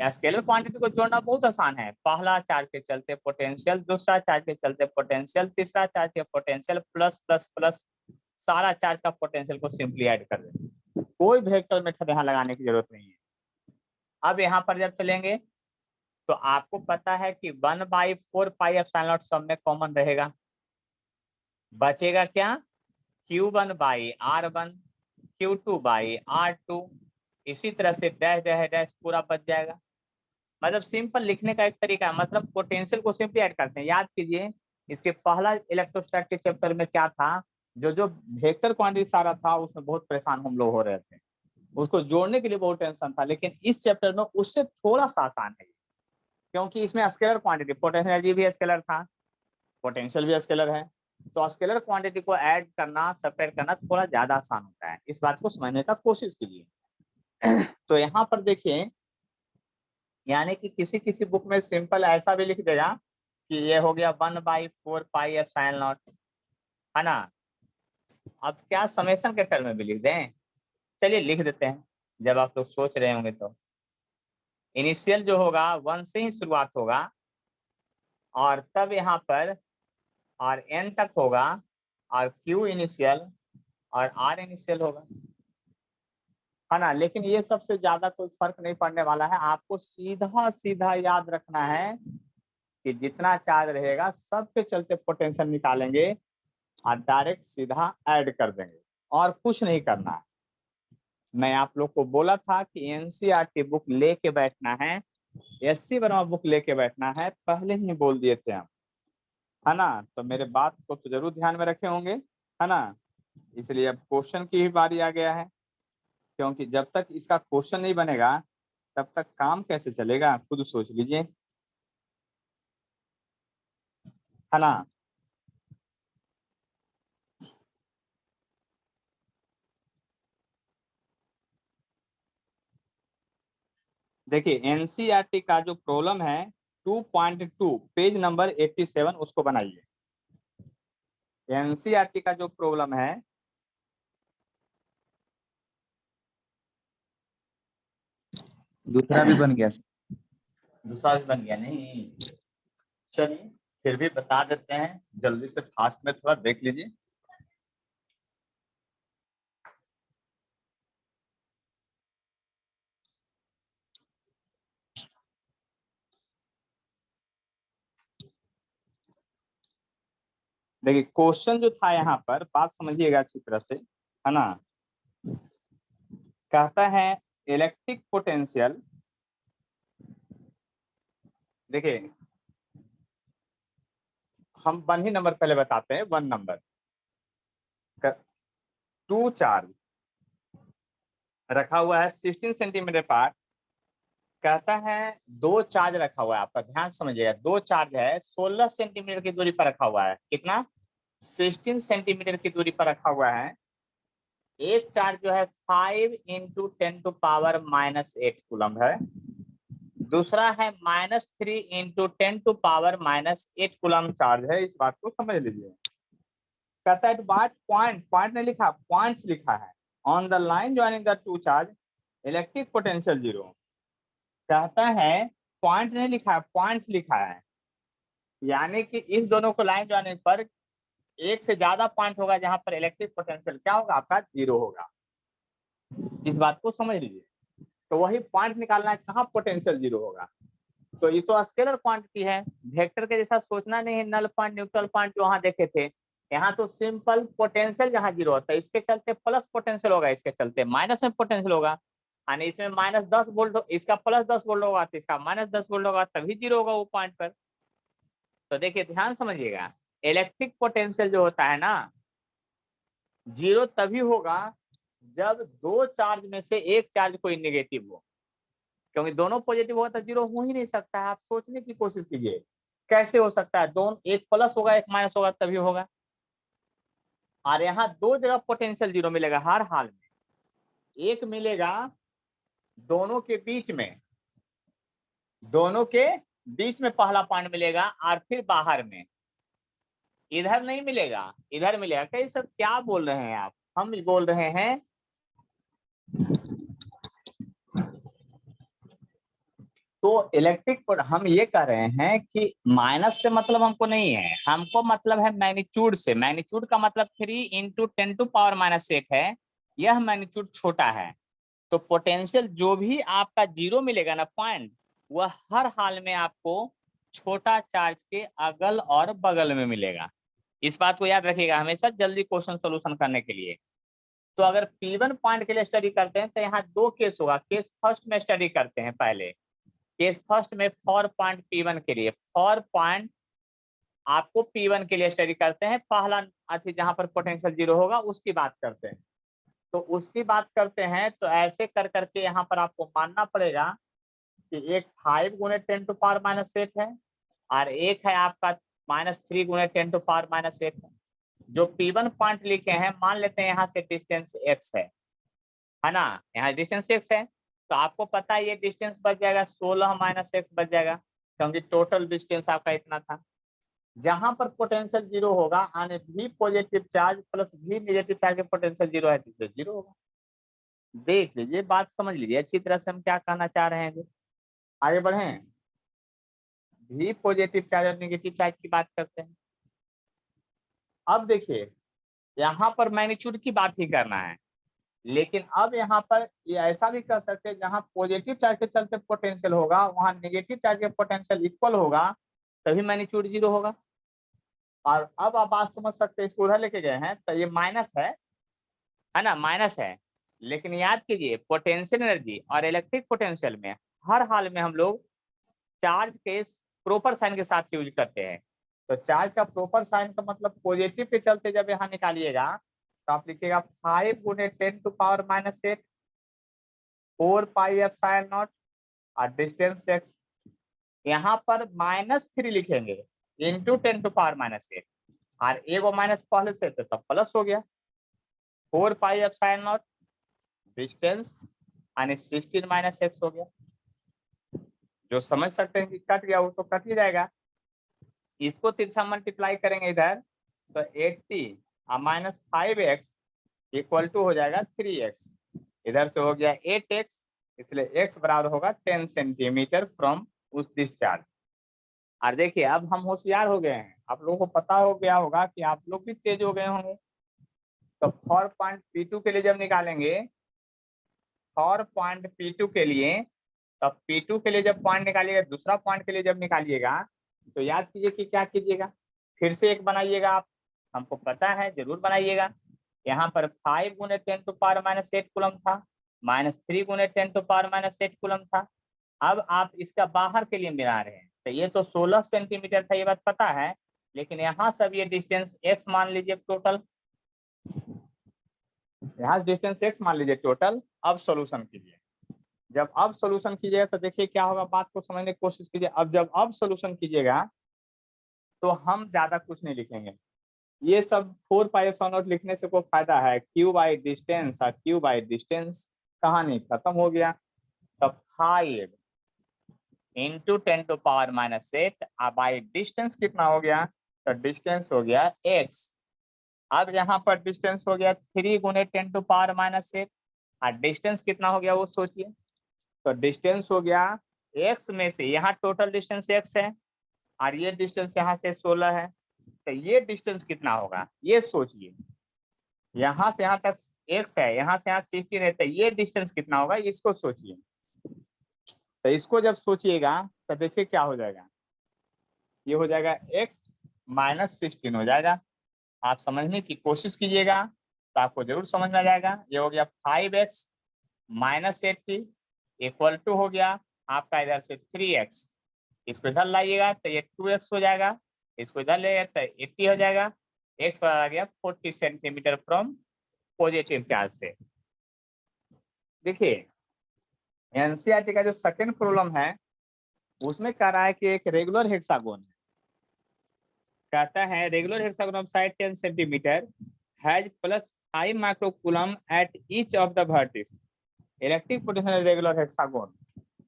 Speaker 1: स्केलर क्वांटिटी को जोड़ना बहुत आसान है। पहला चार्ज के चलते पोटेंशियल, दूसरा चार्ज के चलते पोटेंशियल, तीसरा चार्ज के पोटेंशियल, प्लस प्लस प्लस, सारा चार्ज का पोटेंशियल को सिंपली ऐड कर दें। कोई वेक्टर मेथड यहाँ लगाने की जरूरत नहीं है। अब यहाँ पर जब चलेंगे तो आपको पता है कि 1/4πε0 सब में कॉमन रहेगा, बचेगा क्या, Q1/R1, Q2/R2, इसी तरह से डैश डैश डैश पूरा बच जाएगा। मतलब सिंपल लिखने का एक तरीका है, मतलब पोटेंशियल को सिंपली ऐड करते हैं। याद कीजिए इसके पहला इलेक्ट्रोस्टैट के चैप्टर में क्या था, जो जो वेक्टर क्वांटिटी सारा था उसमें बहुत परेशान हम लोग हो रहे थे, उसको जोड़ने के लिए बहुत टेंशन था। लेकिन इस चैप्टर में उससे थोड़ा सा आसान है, क्योंकि इसमें स्केलर क्वांटिटी, पोटेंशियल एनर्जी भी स्केलर था, पोटेंशियल भी स्केलर है। तो स्केलर क्वांटिटी को ऐड करना, सेपरेट करना थोड़ा ज्यादा आसान होता है। इस बात को समझने का कोशिश कीजिए। तो यहाँ पर देखिए, यानी कि किसी किसी बुक में सिंपल ऐसा भी लिख देगा कि ये हो गया 1/4πε0, है ना। अब क्या समेशन के टर्म में भी लिख दें, चलिए लिख देते हैं, जब आप लोग सोच रहे होंगे तो। इनिशियल जो होगा 1 से ही शुरुआत होगा, और तब यहाँ पर और n तक होगा, और Q इनिशियल और R इनिशियल होगा, है ना। लेकिन ये सबसे ज्यादा कोई फर्क नहीं पड़ने वाला है। आपको सीधा सीधा याद रखना है कि जितना चार्ज रहेगा सबके चलते पोटेंशियल निकालेंगे और डायरेक्ट सीधा ऐड कर देंगे, और कुछ नहीं करना है। मैं आप लोग को बोला था कि एनसीईआरटी बुक लेके बैठना है, एससी वर्मा बुक लेके बैठना है, पहले ही बोल दिए थे हम, है ना। तो मेरे बात को तो जरूर ध्यान में रखे होंगे, है ना। इसलिए अब क्वेश्चन की ही बारी आ गया है, क्योंकि जब तक इसका क्वेश्चन नहीं बनेगा तब तक काम कैसे चलेगा, खुद सोच लीजिए, है ना। देखिए एनसीईआरटी का जो प्रॉब्लम है 2.2 पेज नंबर 87, उसको बनाइए। एनसीईआरटी का जो प्रॉब्लम है
Speaker 3: दूसरा भी बन गया।
Speaker 1: दूसरा भी बन गया नहीं, चलिए फिर भी बता देते हैं, जल्दी से फास्ट में थोड़ा देख लीजिए। देखिए क्वेश्चन जो था यहाँ पर, बात समझिएगा अच्छी तरह से, है ना। कहता है इलेक्ट्रिक पोटेंशियल, देखिए हम 1 ही नंबर पहले बताते हैं। 1 नंबर 2 चार्ज रखा हुआ है 16 सेंटीमीटर पार। कहता है 2 चार्ज रखा हुआ है, आपका ध्यान समझिएगा, 2 चार्ज है 16 सेंटीमीटर की दूरी पर रखा हुआ है। कितना? 16 सेंटीमीटर की दूरी पर रखा हुआ है। एक चार्ज जो है 5 × 10⁻⁻8 कूलम है। दूसरा है -3 × 10⁻⁻8 कूलम चार्ज है। इस बात को समझ लीजिए। कहता है पॉइंट नहीं लिखा, पॉइंट्स लिखा है। On the line joining the 2 charge electric potential 0। कहता है पॉइंट नहीं लिखा है, पॉइंट्स लिखा है, यानी कि इस दोनों को लाइन ज्वाइनिंग पर एक से ज्यादा पॉइंट होगा जहां पर इलेक्ट्रिक पोटेंशियल क्या होगा? आपका 0 होगा। इस बात को समझ लीजिए। तो वही पॉइंट निकालना है, कहाँ पोटेंशियल 0 होगा। तो ये तो स्केलर क्वांटिटी है, वेक्टर के जैसा सोचना नहीं है। नल पॉइंट, न्यूट्रल पॉइंट जो वहां देखे थे, यहाँ तो सिंपल पोटेंशियल जहाँ 0 होता है, इसके चलते प्लस पोटेंशियल होगा, इसके चलते माइनस में पोटेंशियल होगा। यानी इसमें -10 वोल्ट, इसका +10 वोल्ट होगा, तो इसका -10 वोल्ट होगा, तभी 0 होगा वो पॉइंट पर। तो देखिए ध्यान समझिएगा, इलेक्ट्रिक पोटेंशियल जो होता है ना, 0 तभी होगा जब 2 चार्ज में से एक चार्ज कोई नेगेटिव हो, क्योंकि दोनों पॉजिटिव होगा तो 0 हो ही नहीं सकता है। आप सोचने की कोशिश कीजिए कैसे हो सकता है। दोनों, एक प्लस होगा एक माइनस होगा तभी होगा। और यहाँ 2 जगह पोटेंशियल 0 मिलेगा हर हाल में। एक मिलेगा दोनों के बीच में, दोनों के बीच में पहला पॉइंट मिलेगा, और फिर बाहर में। इधर नहीं मिलेगा, इधर मिलेगा। कई सब क्या बोल रहे हैं आप? हम बोल रहे हैं तो इलेक्ट्रिक पर हम ये कह रहे हैं कि माइनस से मतलब हमको नहीं है, हमको मतलब है मैग्नीट्यूड से। मैग्नीट्यूड का मतलब 3 × 10⁻⁻8 है। यह मैग्नीट्यूड छोटा है, तो पोटेंशियल जो भी आपका 0 मिलेगा ना पॉइंट, वह हर हाल में आपको छोटा चार्ज के अगल और बगल में मिलेगा। इस बात को याद रखिएगा हमेशा जल्दी क्वेश्चन सोल्यूशन करने के लिए। तो अगर P1 पॉइंट के लिए स्टडी करते हैं तो यहाँ 2 केस होगा। केस फर्स्ट में स्टडी करते हैं पहले। केस फर्स्ट में फॉर पॉइंट P1 के लिए, फॉर पॉइंट आपको P1 के लिए स्टडी करते हैं। पहला अथी जहां पर पोटेंशियल 0 होगा उसकी बात करते हैं। तो उसकी बात करते हैं तो ऐसे कर करके यहाँ पर आपको मानना पड़ेगा कि एक 5 × 10⁻⁸ है, और एक है आपका -3 × 10⁻⁸ है। जो P1 पॉइंट लिखे हैं, मान लेते हैं यहाँ से डिस्टेंस x है ना, यहाँ डिस्टेंस x है, तो आपको पता है ये डिस्टेंस बच जाएगा 16 - x बच जाएगा, क्योंकि टोटल डिस्टेंस आपका इतना था। जहां पर पोटेंशियल 0 होगा, आने भी पॉजिटिव चार्ज प्लस भी नेगेटिव चार्ज के पोटेंशियल 0 है, तो 0 होगा। देख लीजिए, बात समझ लीजिए अच्छी तरह से हम क्या कहना चाह रहे हैं। आगे बढ़ें, भी पॉजिटिव चार्ज और नेगेटिव चार्ज की बात करते हैं। अब देखिए यहाँ पर मैग्नीट्यूड की बात ही करना है, लेकिन अब यहाँ पर ये ऐसा भी कर सकते हैं, जहां पॉजिटिव चार्ज के चलते पोटेंशियल होगा, वहां नेगेटिव चार्ज के पोटेंशियल इक्वल होगा, तभी मैग्नीट्यूड 0 होगा। और अब आप बात समझ सकते हैं, इसको उधर लेके गए हैं तो ये माइनस है ना, माइनस है। लेकिन याद कीजिए पोटेंशियल एनर्जी और इलेक्ट्रिक पोटेंशियल में हर हाल में हम लोग चार्ज के प्रॉपर साइन के साथ यूज करते हैं। तो चार्ज का प्रॉपर साइन का मतलब पॉजिटिव के चलते जब यहाँ निकालिएगा तो आप लिखिएगा 5 × 10⁻⁸ 4πε0 और डिस्टेंस x। यहाँ पर -3 लिखेंगे इंटू 10⁻⁸, और एगो माइनस पहले से तो तब प्लस हो गया 4πε0 डिस्टेंस यानी 16 - x हो गया। जो समझ सकते हैं कि कट गया वो तो कट ही जाएगा। इसको तिरछा मल्टीप्लाई करेंगे इधर तो 80 माइनस 5x इक्वल टू हो जाएगा 3x। इधर से हो गया 8x, इसलिए x बराबर होगा 10 सेंटीमीटर फ्रॉम उस डिस्चार्ज। और देखिए अब हम होशियार हो गए हैं, आप लोगों को पता हो गया होगा कि आप लोग भी तेज हो गए होंगे। तो फॉर पॉइंट P2 के लिए जब निकालेंगे, फॉर पॉइंट P2 के लिए, तब P2 के लिए जब पॉइंट निकालिएगा, दूसरा पॉइंट के लिए जब निकालिएगा, तो याद कीजिए कि क्या कीजिएगा, फिर से एक बनाइएगा आप, हमको पता है जरूर बनाइएगा। यहाँ पर 5 गुने 10⁻⁸ कूलम था, -3 गुने 10⁻⁸ कूलम था। अब आप इसका बाहर के लिए मिला रहे हैं, तो ये तो 16 सेंटीमीटर था, ये बात पता है, लेकिन यहाँ सब ये डिस्टेंस x मान लीजिए टोटल, यहाँ डिस्टेंस x मान लीजिए टोटल। अब सॉल्यूशन कीजिए, जब अब सॉल्यूशन कीजिएगा तो देखिए क्या होगा, बात को समझने की कोशिश कीजिए। अब जब अब सॉल्यूशन कीजिएगा तो हम ज्यादा कुछ नहीं लिखेंगे, ये सब 4πε0 लिखने से कोई फायदा है, q बाई डिस्टेंस और q बाई डिस्टेंस कहानी खत्म हो गया। तब 5 इंटू 10⁻⁸ बाई डिस्टेंस कितना हो गया, तो डिस्टेंस हो गया x। अब यहाँ पर डिस्टेंस हो गया 3 गुने 10⁻⁸, और डिस्टेंस कितना हो गया वो सोचिए। तो डिस्टेंस हो गया x में से, यहाँ टोटल डिस्टेंस x है और ये डिस्टेंस यहाँ से 16 है, तो ये डिस्टेंस कितना होगा ये सोचिए। यहाँ से यहाँ तक x है, यहाँ से यहाँ 16 है, तो ये डिस्टेंस कितना होगा इसको सोचिए। तो इसको जब सोचिएगा तो देखिए क्या हो जाएगा, ये हो जाएगा x माइनस 16 हो जाएगा। आप समझने की कोशिश कीजिएगा तो आपको जरूर समझ में आ जाएगा। ये हो गया 5x माइनस 80 इक्वल टू हो गया आपका इधर से 3x, इसको इधर लाइएगा तो ये 2x हो जाएगा, इसको इधर ले तो 80 हो जाएगा। x बराबर आ गया 40 सेंटीमीटर फ्रॉम पॉजिटिव चार्ज से। देखिए एनसीईआरटी का जो सेकंड प्रॉब्लम है उसमें कह रहा है कि एक रेगुलर हेक्सागोन है, कहता है regular hexagon of side 10 centimetre has +5 microcoulomb at each of the vertices. Electric potential regular hexagon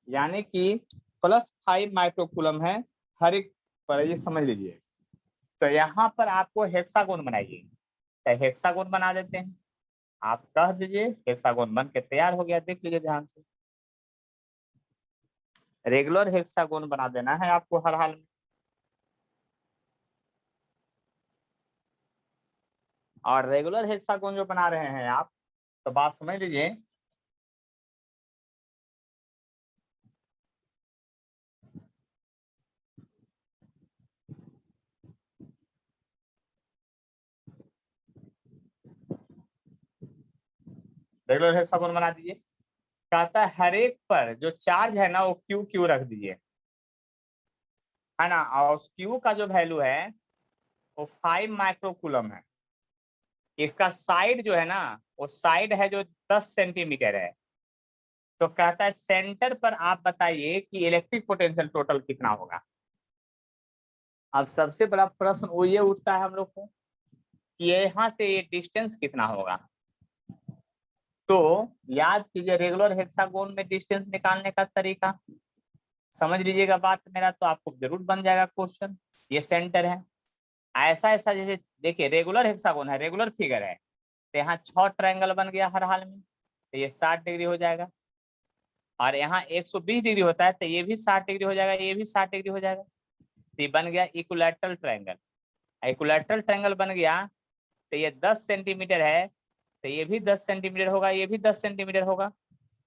Speaker 1: यानी कि +5 माइक्रोकूलम है हर एक पर, ये समझ लीजिए। तो यहाँ पर आपको हेक्सागोन बनाइए, तो हेक्सागोन बना देते हैं, आप कह दीजिए हेक्सागोन बन के तैयार हो गया। देख लीजिए ध्यान से, रेगुलर हेक्सागोन बना देना है आपको हर हाल में। और रेगुलर हेक्सागोन जो बना रहे हैं आप, तो बात समझ लीजिए, रेगुलर हेक्सागोन बना दीजिए। कहता है हर एक पर जो चार्ज है ना वो क्यू क्यू रख दीजिए, है ना, और उस क्यू का जो वैल्यू है वो 5 माइक्रोकूलम है। इसका साइड जो है ना वो साइड है जो 10 सेंटीमीटर है। तो कहता है सेंटर पर आप बताइए कि इलेक्ट्रिक पोटेंशियल टोटल कितना होगा। अब सबसे बड़ा प्रश्न वो ये उठता है हम लोग को कि यहाँ से ये डिस्टेंस कितना होगा। तो याद कीजिए रेगुलर हेक्सागोन में डिस्टेंस निकालने का तरीका समझ लीजिएगा बात मेरा, तो आपको जरूर बन जाएगा क्वेश्चन। ये सेंटर है, ऐसा ऐसा जैसे देखिए रेगुलर हेक्सागोन है, रेगुलर फिगर है, तो यहाँ 6 ट्रायंगल बन गया हर हाल में, तो ये 60 डिग्री हो जाएगा। और यहाँ 120 डिग्री होता है, तो ये भी 60 डिग्री हो जाएगा, ये भी 60 डिग्री हो जाएगा। तो ये बन गया इक्विलैटरल ट्रायंगल। इक्विलैटरल ट्रायंगल बन गया, तो ये 10 सेंटीमीटर है, तो ये भी 10 सेंटीमीटर होगा, ये भी 10 सेंटीमीटर होगा।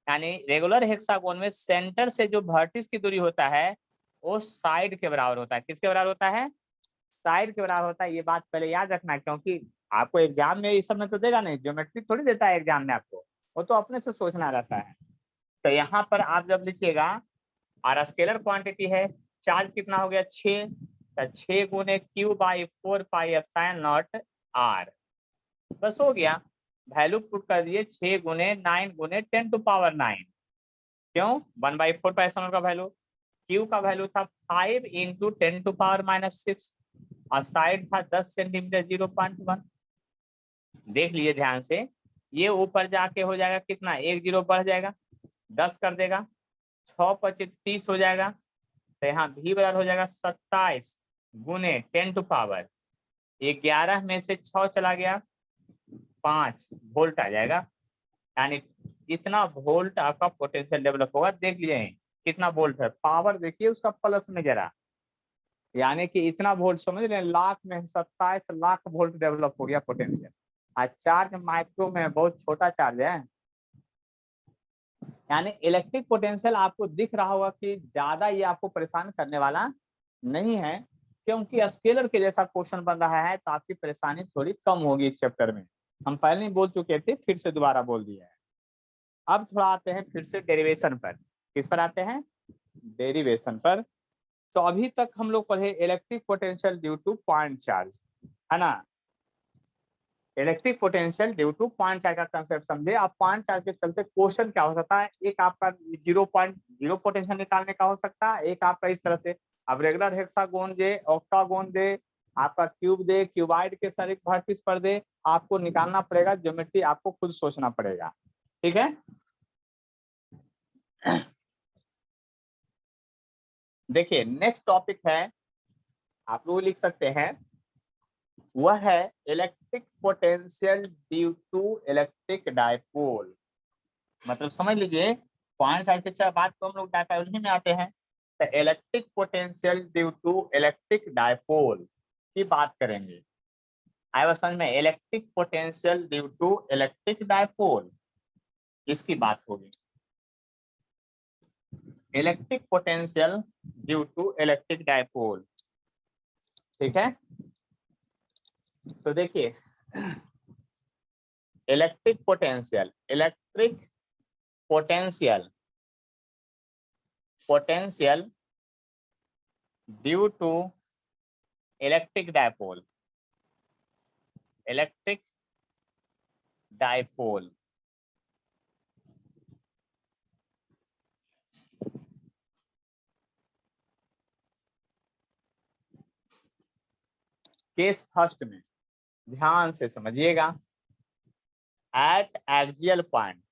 Speaker 1: यानी रेगुलर हेक्सागोन में सेंटर से जो वर्टिस की दूरी होता है वो साइड के बराबर होता है। किसके बराबर होता है? साइड के बराबर होता है। ये बात पहले याद रखना, क्योंकि आपको एग्जाम में इस सब में तो देगा नहीं, ज्योमेट्री थोड़ी देता है एग्जाम में आपको, वो तो अपने से सोचना रहता है। तो यहाँ पर आप जब लिखिएगा और स्केलर क्वांटिटी है, चार्ज कितना हो गया 6, तो 6 गुने Q बाई 4πε0 R, बस हो गया। वैल्यू पुट कर दिए 6 गुने 9 गुने 10⁻9, क्यों 1/4πε0 का वैल्यू, Q का वैल्यू था 5 इंटू 10⁻⁻6 और साइड था 10 सेंटीमीटर 0.1। देख लीजिए ध्यान से, ये ऊपर जाके हो जाएगा कितना, 1 0 बढ़ जाएगा 10 कर देगा, 6 × 25 30 हो जाएगा। तो यहाँ भी बराबर हो जाएगा 27 गुने 10⁻। 11 में से 6 चला गया, 5 वोल्ट आ जाएगा। यानी इतना वोल्ट आपका पोटेंशियल डेवलप होगा। देख लीजिए कितना वोल्ट है, पावर देखिए उसका प्लस में जरा, यानी कि इतना वोल्ट समझ रहे हैं, लाख में 27 लाख वोल्ट डेवलप हो गया पोटेंशियल। और चार्ज माइक्रो में बहुत छोटा चार्ज है। यानी इलेक्ट्रिक पोटेंशियल आपको दिख रहा होगा कि ज्यादा ये आपको परेशान करने वाला नहीं है, क्योंकि स्केलर के जैसा क्वेश्चन बन रहा है, तो आपकी परेशानी थोड़ी कम होगी इस चैप्टर में। हम पहले ही बोल चुके थे, फिर से दोबारा बोल दिया है। अब थोड़ा आते हैं फिर से डेरिवेशन पर। किस पर आते हैं? डेरिवेशन पर। तो अभी तक हम लोग पढ़े electric potential due to point charge, है ना। Electric potential due to point charge का कंसेप्ट समझे। आप पॉइंट चार्ज के चलते क्वेश्चन क्या हो सकता है, एक आपका 0.0 पोटेंशियल निकालने का हो सकता है, एक आपका इस तरह से अब रेगुलर हेक्सागोन दे, ऑक्टागोन दे, आपका क्यूब दे, क्यूबाइड के सर एक वर्टिस पर दे, आपको निकालना पड़ेगा। ज्योमेट्री आपको खुद सोचना पड़ेगा, ठीक है। देखिए नेक्स्ट टॉपिक है, आप लोग लिख सकते हैं, वह है electric potential due to electric dipole. मतलब समझ लीजिए पॉइंट चार्ज के बाद तो हम लोग डायपोल ही में आते हैं, तो electric potential due to electric dipole की बात करेंगे। आया समझ में? Electric potential due to electric dipole, इसकी बात होगी। Electric potential due to electric dipole, ठीक है। तो देखिए electric potential, potential due to electric dipole, electric dipole. Case first में ध्यान से समझिएगा, एट एक्सियल पॉइंट।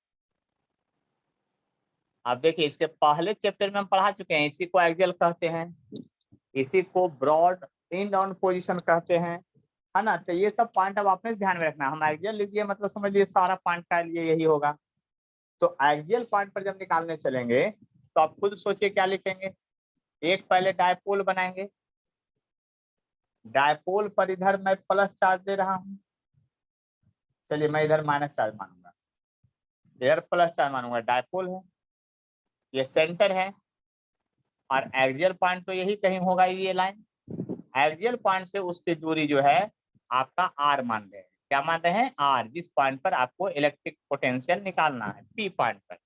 Speaker 1: अब देखिए इसके पहले चैप्टर में हम पढ़ा चुके हैं, इसी को एक्सियल कहते हैं, इसी को ब्रॉड इन डाउन पोजीशन कहते हैं, है ना। तो ये सब पॉइंट अब आपने ध्यान में रखना। हम एक्सियल लिखिए मतलब समझ लीजिए सारा पॉइंट का लिए यही होगा। तो एक्सियल पॉइंट पर जब निकालने चलेंगे तो आप खुद सोचिए क्या लिखेंगे। एक पहले डायपोल बनाएंगे, डायपोल पर इधर मैं प्लस चार्ज दे रहा हूं, चलिए मैं इधर माइनस चार्ज मानूंगा, इधर प्लस चार्ज मानूंगा। डायपोल है, ये सेंटर है, और एक्सियल पॉइंट तो यही कहीं होगा ये लाइन। एक्सियल पॉइंट से उसकी दूरी जो है आपका आर मान रहे हैं। क्या मान रहे हैं? आर, जिस पॉइंट पर आपको इलेक्ट्रिक पोटेंशियल निकालना है, पी पॉइंट पर।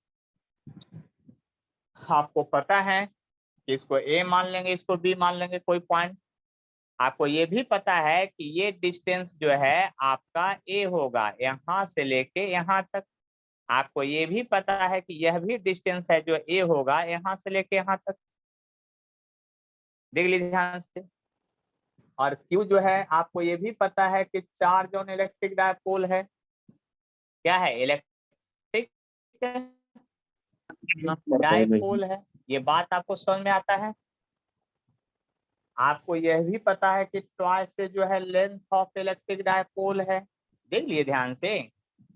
Speaker 1: आपको पता है कि इसको ए मान लेंगे, इसको बी मान लेंगे, कोई पॉइंट। आपको ये भी पता है कि ये डिस्टेंस जो है आपका ए होगा, यहाँ से लेके यहाँ तक। आपको ये भी पता है कि यह भी डिस्टेंस है जो ए होगा, यहाँ से लेके यहाँ तक। देख लीजिए ध्यान से। और क्यू जो है आपको ये भी पता है कि चार्ज ऑन इलेक्ट्रिक डायपोल है। क्या है? इलेक्ट्रिक डायपोल है। ये बात आपको समझ में आता है। आपको यह भी पता है कि ट्वाइस से जो है लेंथ ऑफ इलेक्ट्रिक डायपोल है। देख लिए ध्यान से,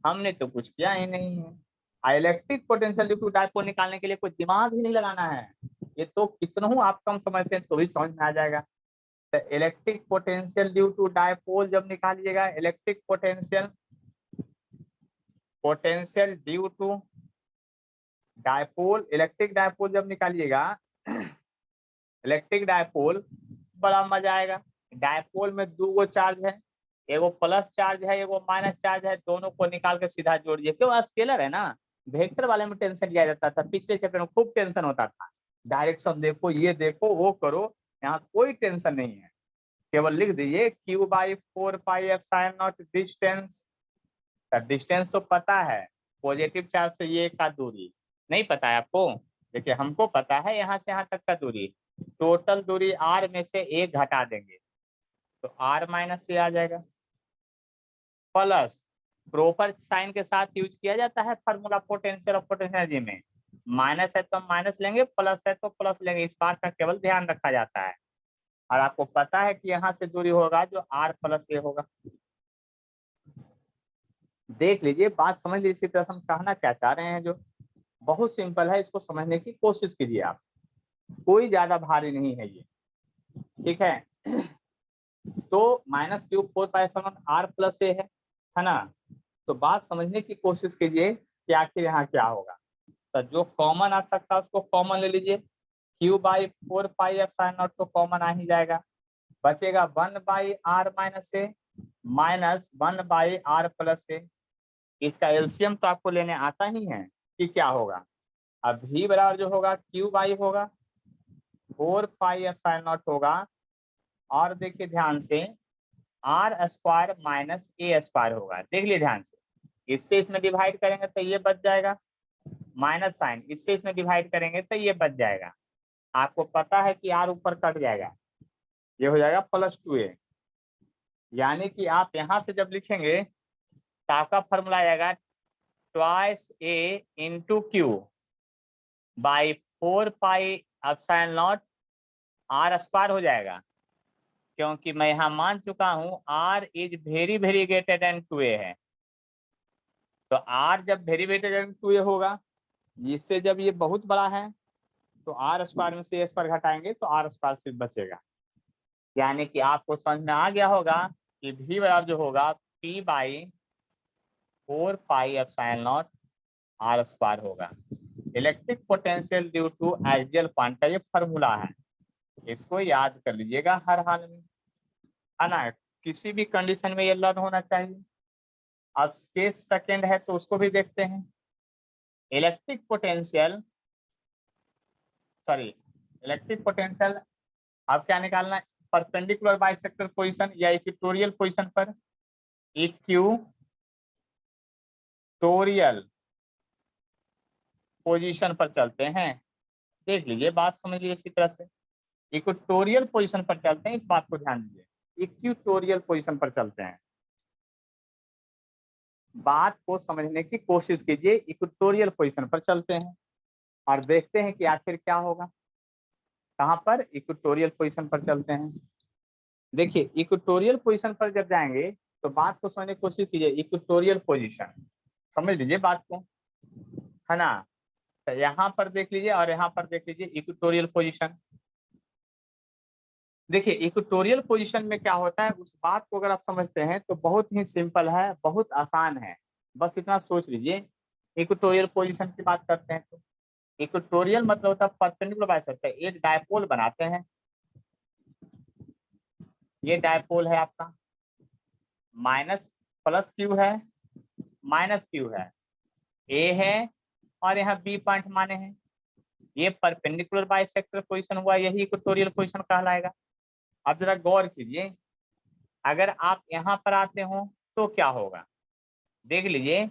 Speaker 1: हमने तो कुछ किया ही नहीं है। Electric potential due to dipole निकालने के लिए कोई दिमाग ही नहीं लगाना है, ये तो कितना हूँ आप कम समझते हैं तो भी समझ में आ जाएगा। तो electric potential due to dipole जब निकालिएगा, electric potential due to dipole, electric dipole जब निकालिएगा, इलेक्ट्रिक डायपोल, बड़ा मजा आएगा। डायपोल में दो गो चार्ज है, एगो प्लस चार्ज है, एगो माइनस चार्ज है, दोनों को निकाल के सीधा जोड़िए। क्यों? स्केलर है ना। वेक्टर वाले में टेंशन लिया जाता था, पिछले चैप्टर में खूब टेंशन होता था, डायरेक्शन देखो, ये देखो, वो करो। यहाँ कोई टेंशन नहीं है, केवल लिख दीजिए q/4πε0 डिस्टेंस। डिस्टेंस तो पता है, पॉजिटिव चार्ज से ये का दूरी नहीं पता है आपको। देखिए हमको पता है यहाँ से यहाँ तक का दूरी, टोटल दूरी r में से एक घटा देंगे तो r माइनस से आ जाएगा। प्लस प्रॉपर साइन के साथ यूज किया जाता है फार्मूला पोटेंशियल और पोटेंशियल एनर्जी में। माइनस है तो माइनस लेंगे, प्लस है तो प्लस लेंगे, इस बात का केवल ध्यान रखा जाता है। और आपको पता है कि यहाँ से दूरी होगा जो r प्लस ए होगा। देख लीजिए, बात समझ लीजिए, इसी तरह से हम कहना क्या चाह रहे हैं, जो बहुत सिंपल है, इसको समझने की कोशिश कीजिए आप, कोई ज्यादा भारी नहीं है ये, ठीक है। तो -q4π r प्लस ए है ना। तो बात समझने की कोशिश कीजिए कि आखिर यहाँ क्या होगा। तो जो कॉमन आ सकता है उसको कॉमन ले लीजिए, q/4πε0 तो कॉमन आ ही जाएगा, बचेगा 1/r माइनस ए माइनस 1/r प्लस ए। इसका एलसीएम तो आपको लेने आता ही है कि क्या होगा। अब v बराबर जो होगा q/, होगा 4πε0 होगा, और देखिए ध्यान से r स्क्वायर माइनस ए स्क्वायर होगा। देख लिए ध्यान से, इससे इसमें डिवाइड करेंगे तो ये बच जाएगा, माइनस साइन इससे इसमें डिवाइड करेंगे तो ये बच जाएगा। आपको पता है कि r ऊपर कट जाएगा, ये हो जाएगा +2a। यानी कि आप यहां से जब लिखेंगे तो आपका फॉर्मूला आएगा twice a into Q by 4πε0 r square हो जाएगा, क्योंकि मैं यहाँ मान चुका हूँ r is very very greater than 2a है। तो r जब वेरी ग्रेटर देन 2a होगा, इससे जब ये बहुत बड़ा है तो r स्क्वायर में से a स्क्वायर घटाएंगे तो r स्क्वायर सिर्फ बचेगा। यानी कि आपको समझ में आ गया होगा कि v बराबर जो होगा p/4πε0 r स्क्वायर होगा। Electric potential due to axial quanta, ये फॉर्मूला है, इसको याद कर लीजिएगा हर हाल में, है ना। किसी भी कंडीशन में ये लर्न होना चाहिए। अब केस सेकंड है तो उसको भी देखते हैं। इलेक्ट्रिक पोटेंशियल अब क्या निकालना है, परपेंडिकुलर बाइसेक्टर पोजीशन या इक्वेटोरियल पोजीशन पर, इक्वेटोरियल पोजीशन पर चलते हैं। देख लीजिए, बात समझ लीजिए इसी तरह से, इक्वेटोरियल पोजीशन पर चलते हैं, इस बात को ध्यान दीजिए, इक्वेटोरियल पोजीशन पर चलते हैं। बात को समझने की कोशिश कीजिए, इक्वेटोरियल पोजीशन पर चलते हैं और देखते हैं कि आखिर क्या होगा। कहां पर, इक्वेटोरियल पोजीशन पर चलते हैं। देखिए, इक्वेटोरियल पोजीशन पर जब जाएंगे तो बात को समझने की कोशिश कीजिए, इक्वेटोरियल पोजीशन समझ लीजिए बात को, है ना। तो यहाँ पर देख लीजिए और यहाँ पर देख लीजिए इक्वेटोरियल पोजीशन। देखिए, इक्वेटोरियल पोजीशन में क्या होता है, उस बात को अगर आप समझते हैं तो बहुत ही सिंपल है, बहुत आसान है, बस इतना सोच लीजिए। इक्वेटोरियल पोजीशन की बात करते हैं तो इक्वेटोरियल मतलब होता है परपेंडिकुलर बाइसेक्टर, एक डायपोल बनाते हैं, ये डायपोल है आपका, माइनस प्लस क्यू है, माइनस क्यू है, ए है और यहाँ बी पॉइंट माने हैं, ये परपेंडिकुलर बाइसेक्टर पोजीशन हुआ, यही इक्वेटोरियल पोजीशन कहलाएगा। अब जरा गौर कीजिए, अगर आप यहाँ पर आते हो तो क्या होगा, देख लीजिए,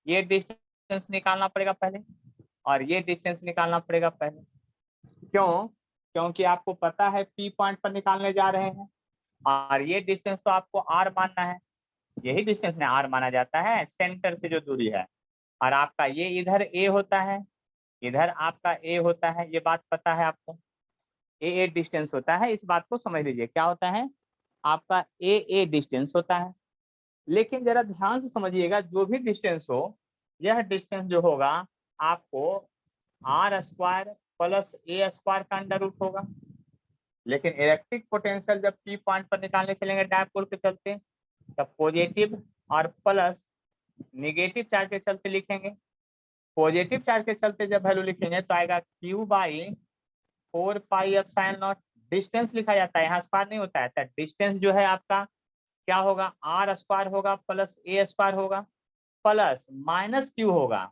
Speaker 1: ये डिस्टेंस निकालना पड़ेगा पहले और ये डिस्टेंस निकालना पड़ेगा पहले। क्यों, क्योंकि आपको पता है पी पॉइंट पर निकालने जा रहे हैं और ये डिस्टेंस तो आपको आर मानना है, यही डिस्टेंस में आर माना जाता है, सेंटर से जो दूरी है। और आपका ये इधर ए होता है, इधर आपका ए होता है, ये बात पता है आपको, ए डिस्टेंस होता है, इस बात को समझ लीजिए, क्या होता है आपका ए डिस्टेंस होता है। लेकिन जरा ध्यान से समझिएगा, जो भी डिस्टेंस हो, यह डिस्टेंस जो होगा आपको R square plus A square का अंडर रूट होगा। लेकिन इलेक्ट्रिक पोटेंशियल जब पी पॉइंट पर निकालने चलेंगे डायपोल के चलते, तब पॉजिटिव और प्लस निगेटिव चार्ज के चलते लिखेंगे। पॉजिटिव चार्ज के चलते जब वैल्यू लिखेंगे तो आएगा q/4πε0, डिस्टेंस लिखा जाता है, यहाँ स्क्वायर नहीं होता है, तो डिस्टेंस जो है आपका क्या होगा, आर स्क्वायर होगा प्लस ए स्क्वायर होगा प्लस माइनस क्यू होगा,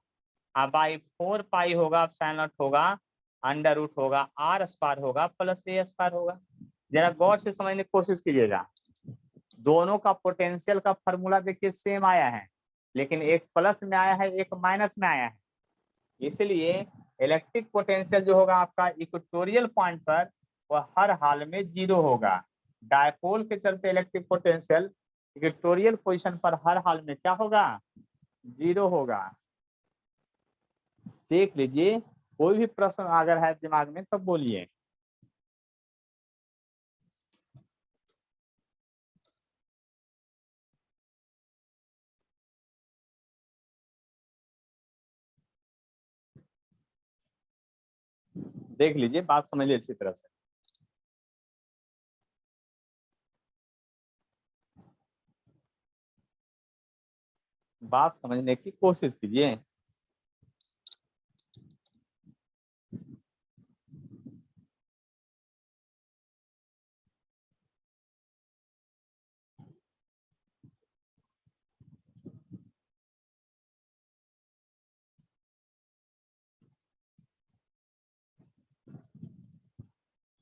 Speaker 1: बाई 4π होगा, ε0 होगा, अंडर रूट होगा, आर स्क्वायर होगा प्लस ए स्क्वायर होगा। जरा गौर से समझने की कोशिश कीजिएगा, दोनों का पोटेंशियल का फॉर्मूला देखिए सेम आया है, लेकिन एक प्लस में आया है, एक माइनस में आया है। इसलिए इलेक्ट्रिक पोटेंशियल जो होगा आपका इक्वेटोरियल पॉइंट पर, वह हर हाल में 0 होगा। डायपोल के चलते इलेक्ट्रिक पोटेंशियल इक्वेटोरियल पोजीशन पर हर हाल में क्या होगा, 0 होगा। देख लीजिए, कोई भी प्रश्न अगर है दिमाग में तब बोलिए। देख लीजिए, बात समझ लीजिए अच्छी तरह से। बात समझने की कोशिश कीजिए।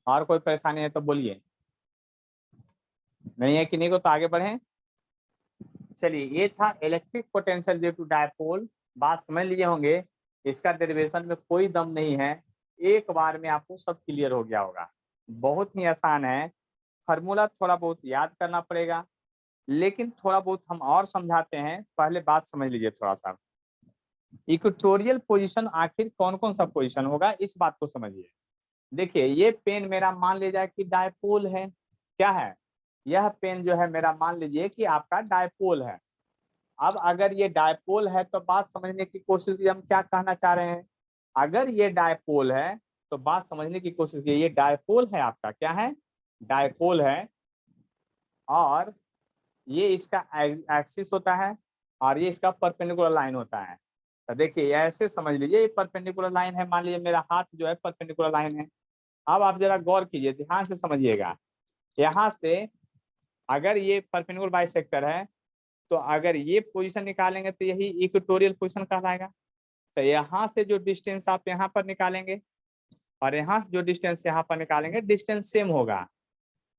Speaker 1: और कोई परेशानी है तो बोलिए, नहीं है कि नहीं को तो आगे बढ़े। चलिए, ये था electric potential due to dipole. बात समझ लिए होंगे, इसका डेरिवेशन में कोई दम नहीं है, एक बार में आपको सब क्लियर हो गया होगा। बहुत ही आसान है, फार्मूला थोड़ा बहुत याद करना पड़ेगा, लेकिन थोड़ा बहुत हम और समझाते हैं, पहले बात समझ लीजिए थोड़ा सा। इक्वेटोरियल पोजीशन आखिर कौन कौन सा पोजीशन होगा, इस बात को समझिए। देखिए, ये पेन मेरा मान लीजिए कि डायपोल है, क्या है, यह पेन जो है मेरा मान लीजिए कि आपका डायपोल है। अब अगर ये डायपोल है तो बात समझने की कोशिश कीजिए, हम क्या कहना चाह रहे हैं। अगर ये डायपोल है तो बात समझने की कोशिश कीजिए, ये डायपोल है आपका, क्या है, डायपोल है, और ये इसका एक्सिस होता है, और ये इसका परपेंडिकुलर लाइन होता है। तो देखिए ऐसे समझ लीजिए, ये परपेंडिकुलर लाइन है, मान लीजिए मेरा हाथ जो है परपेंडिकुलर लाइन है। अब आप जरा गौर कीजिए, ध्यान से समझिएगा, यहाँ से अगर ये परपेंडिकुलर बाइसेक्टर है, तो अगर ये पोजीशन निकालेंगे तो यही इक्वेटोरियल पोजीशन कहलाएगा। तो यहाँ से जो डिस्टेंस आप यहाँ पर निकालेंगे और यहाँ से जो डिस्टेंस यहाँ पर निकालेंगे, डिस्टेंस सेम होगा,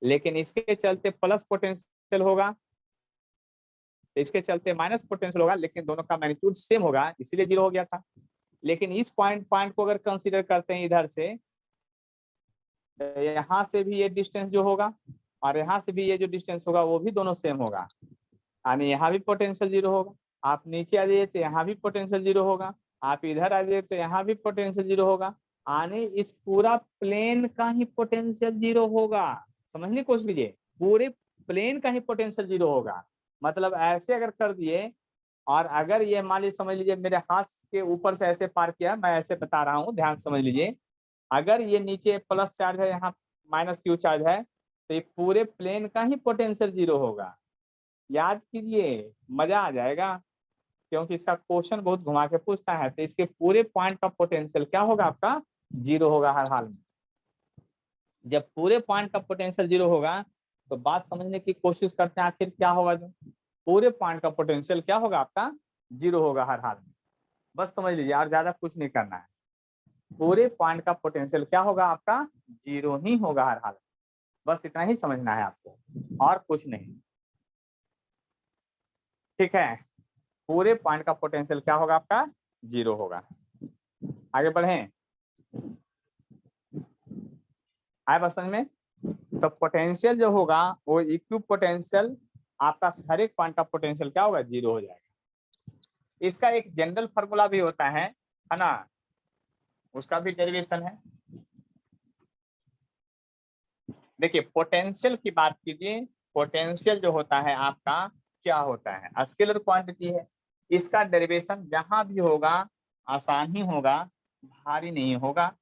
Speaker 1: लेकिन इसके चलते प्लस पोटेंशियल होगा, इसके चलते माइनस पोटेंशियल होगा, लेकिन दोनों का मैग्नीट्यूड सेम होगा, इसीलिए 0 हो गया था। लेकिन इस पॉइंट को अगर कंसीडर करते हैं इधर से, तो यहाँ से भी ये डिस्टेंस जो होगा और यहाँ से भी ये जो डिस्टेंस होगा वो भी दोनों सेम होगा, यानी यहाँ भी पोटेंशियल 0 होगा। आप नीचे आ जाइए तो यहाँ भी पोटेंशियल 0 होगा, आप इधर आ जाइए तो यहाँ भी पोटेंशियल 0 होगा, यानी इस पूरा प्लेन का ही पोटेंशियल 0 होगा। समझने की कोशिश कीजिए, पूरे प्लेन का ही पोटेंशियल 0 होगा। मतलब ऐसे अगर कर दिए, और अगर ये मान लीजिए, समझ लीजिए मेरे हाथ के ऊपर से ऐसे पार किया, मैं ऐसे बता रहा हूँ, ध्यान समझ लीजिए, अगर ये नीचे प्लस चार्ज है, यहाँ माइनस क्यू चार्ज है, तो ये पूरे प्लेन का ही पोटेंशियल 0 होगा। याद कीजिए, मजा आ जाएगा, क्योंकि इसका क्वेश्चन बहुत घुमा के पूछता है। तो इसके पूरे पॉइंट का पोटेंशियल क्या होगा आपका, 0 होगा हर हाल में। जब पूरे पॉइंट का पोटेंशियल 0 होगा, तो बात समझने की कोशिश करते हैं, आखिर क्या होगा, जो पूरे पॉइंट का पोटेंशियल क्या होगा आपका, 0 होगा हर हाल में। बस समझ लीजिए, और ज्यादा कुछ नहीं करना है, पूरे पॉइंट का पोटेंशियल क्या होगा आपका, 0 ही होगा हर हाल में। बस इतना ही समझना है आपको, और कुछ नहीं, ठीक है। पूरे पॉइंट का पोटेंशियल क्या होगा आपका, 0 होगा। आगे बढ़ें, आए बस समझ में। तो पोटेंशियल जो होगा वो इक्यू पोटेंशियल, आपका हर एक पॉइंट का पोटेंशियल क्या होगा, 0 हो जाएगा। इसका एक जनरल फॉर्मूला भी होता है ना, उसका भी डेरिवेशन है। देखिए, पोटेंशियल की बात कीजिए, पोटेंशियल जो होता है आपका क्या होता है, स्केलर क्वांटिटी है। इसका डेरिवेशन जहां भी होगा आसान ही होगा, भारी नहीं होगा।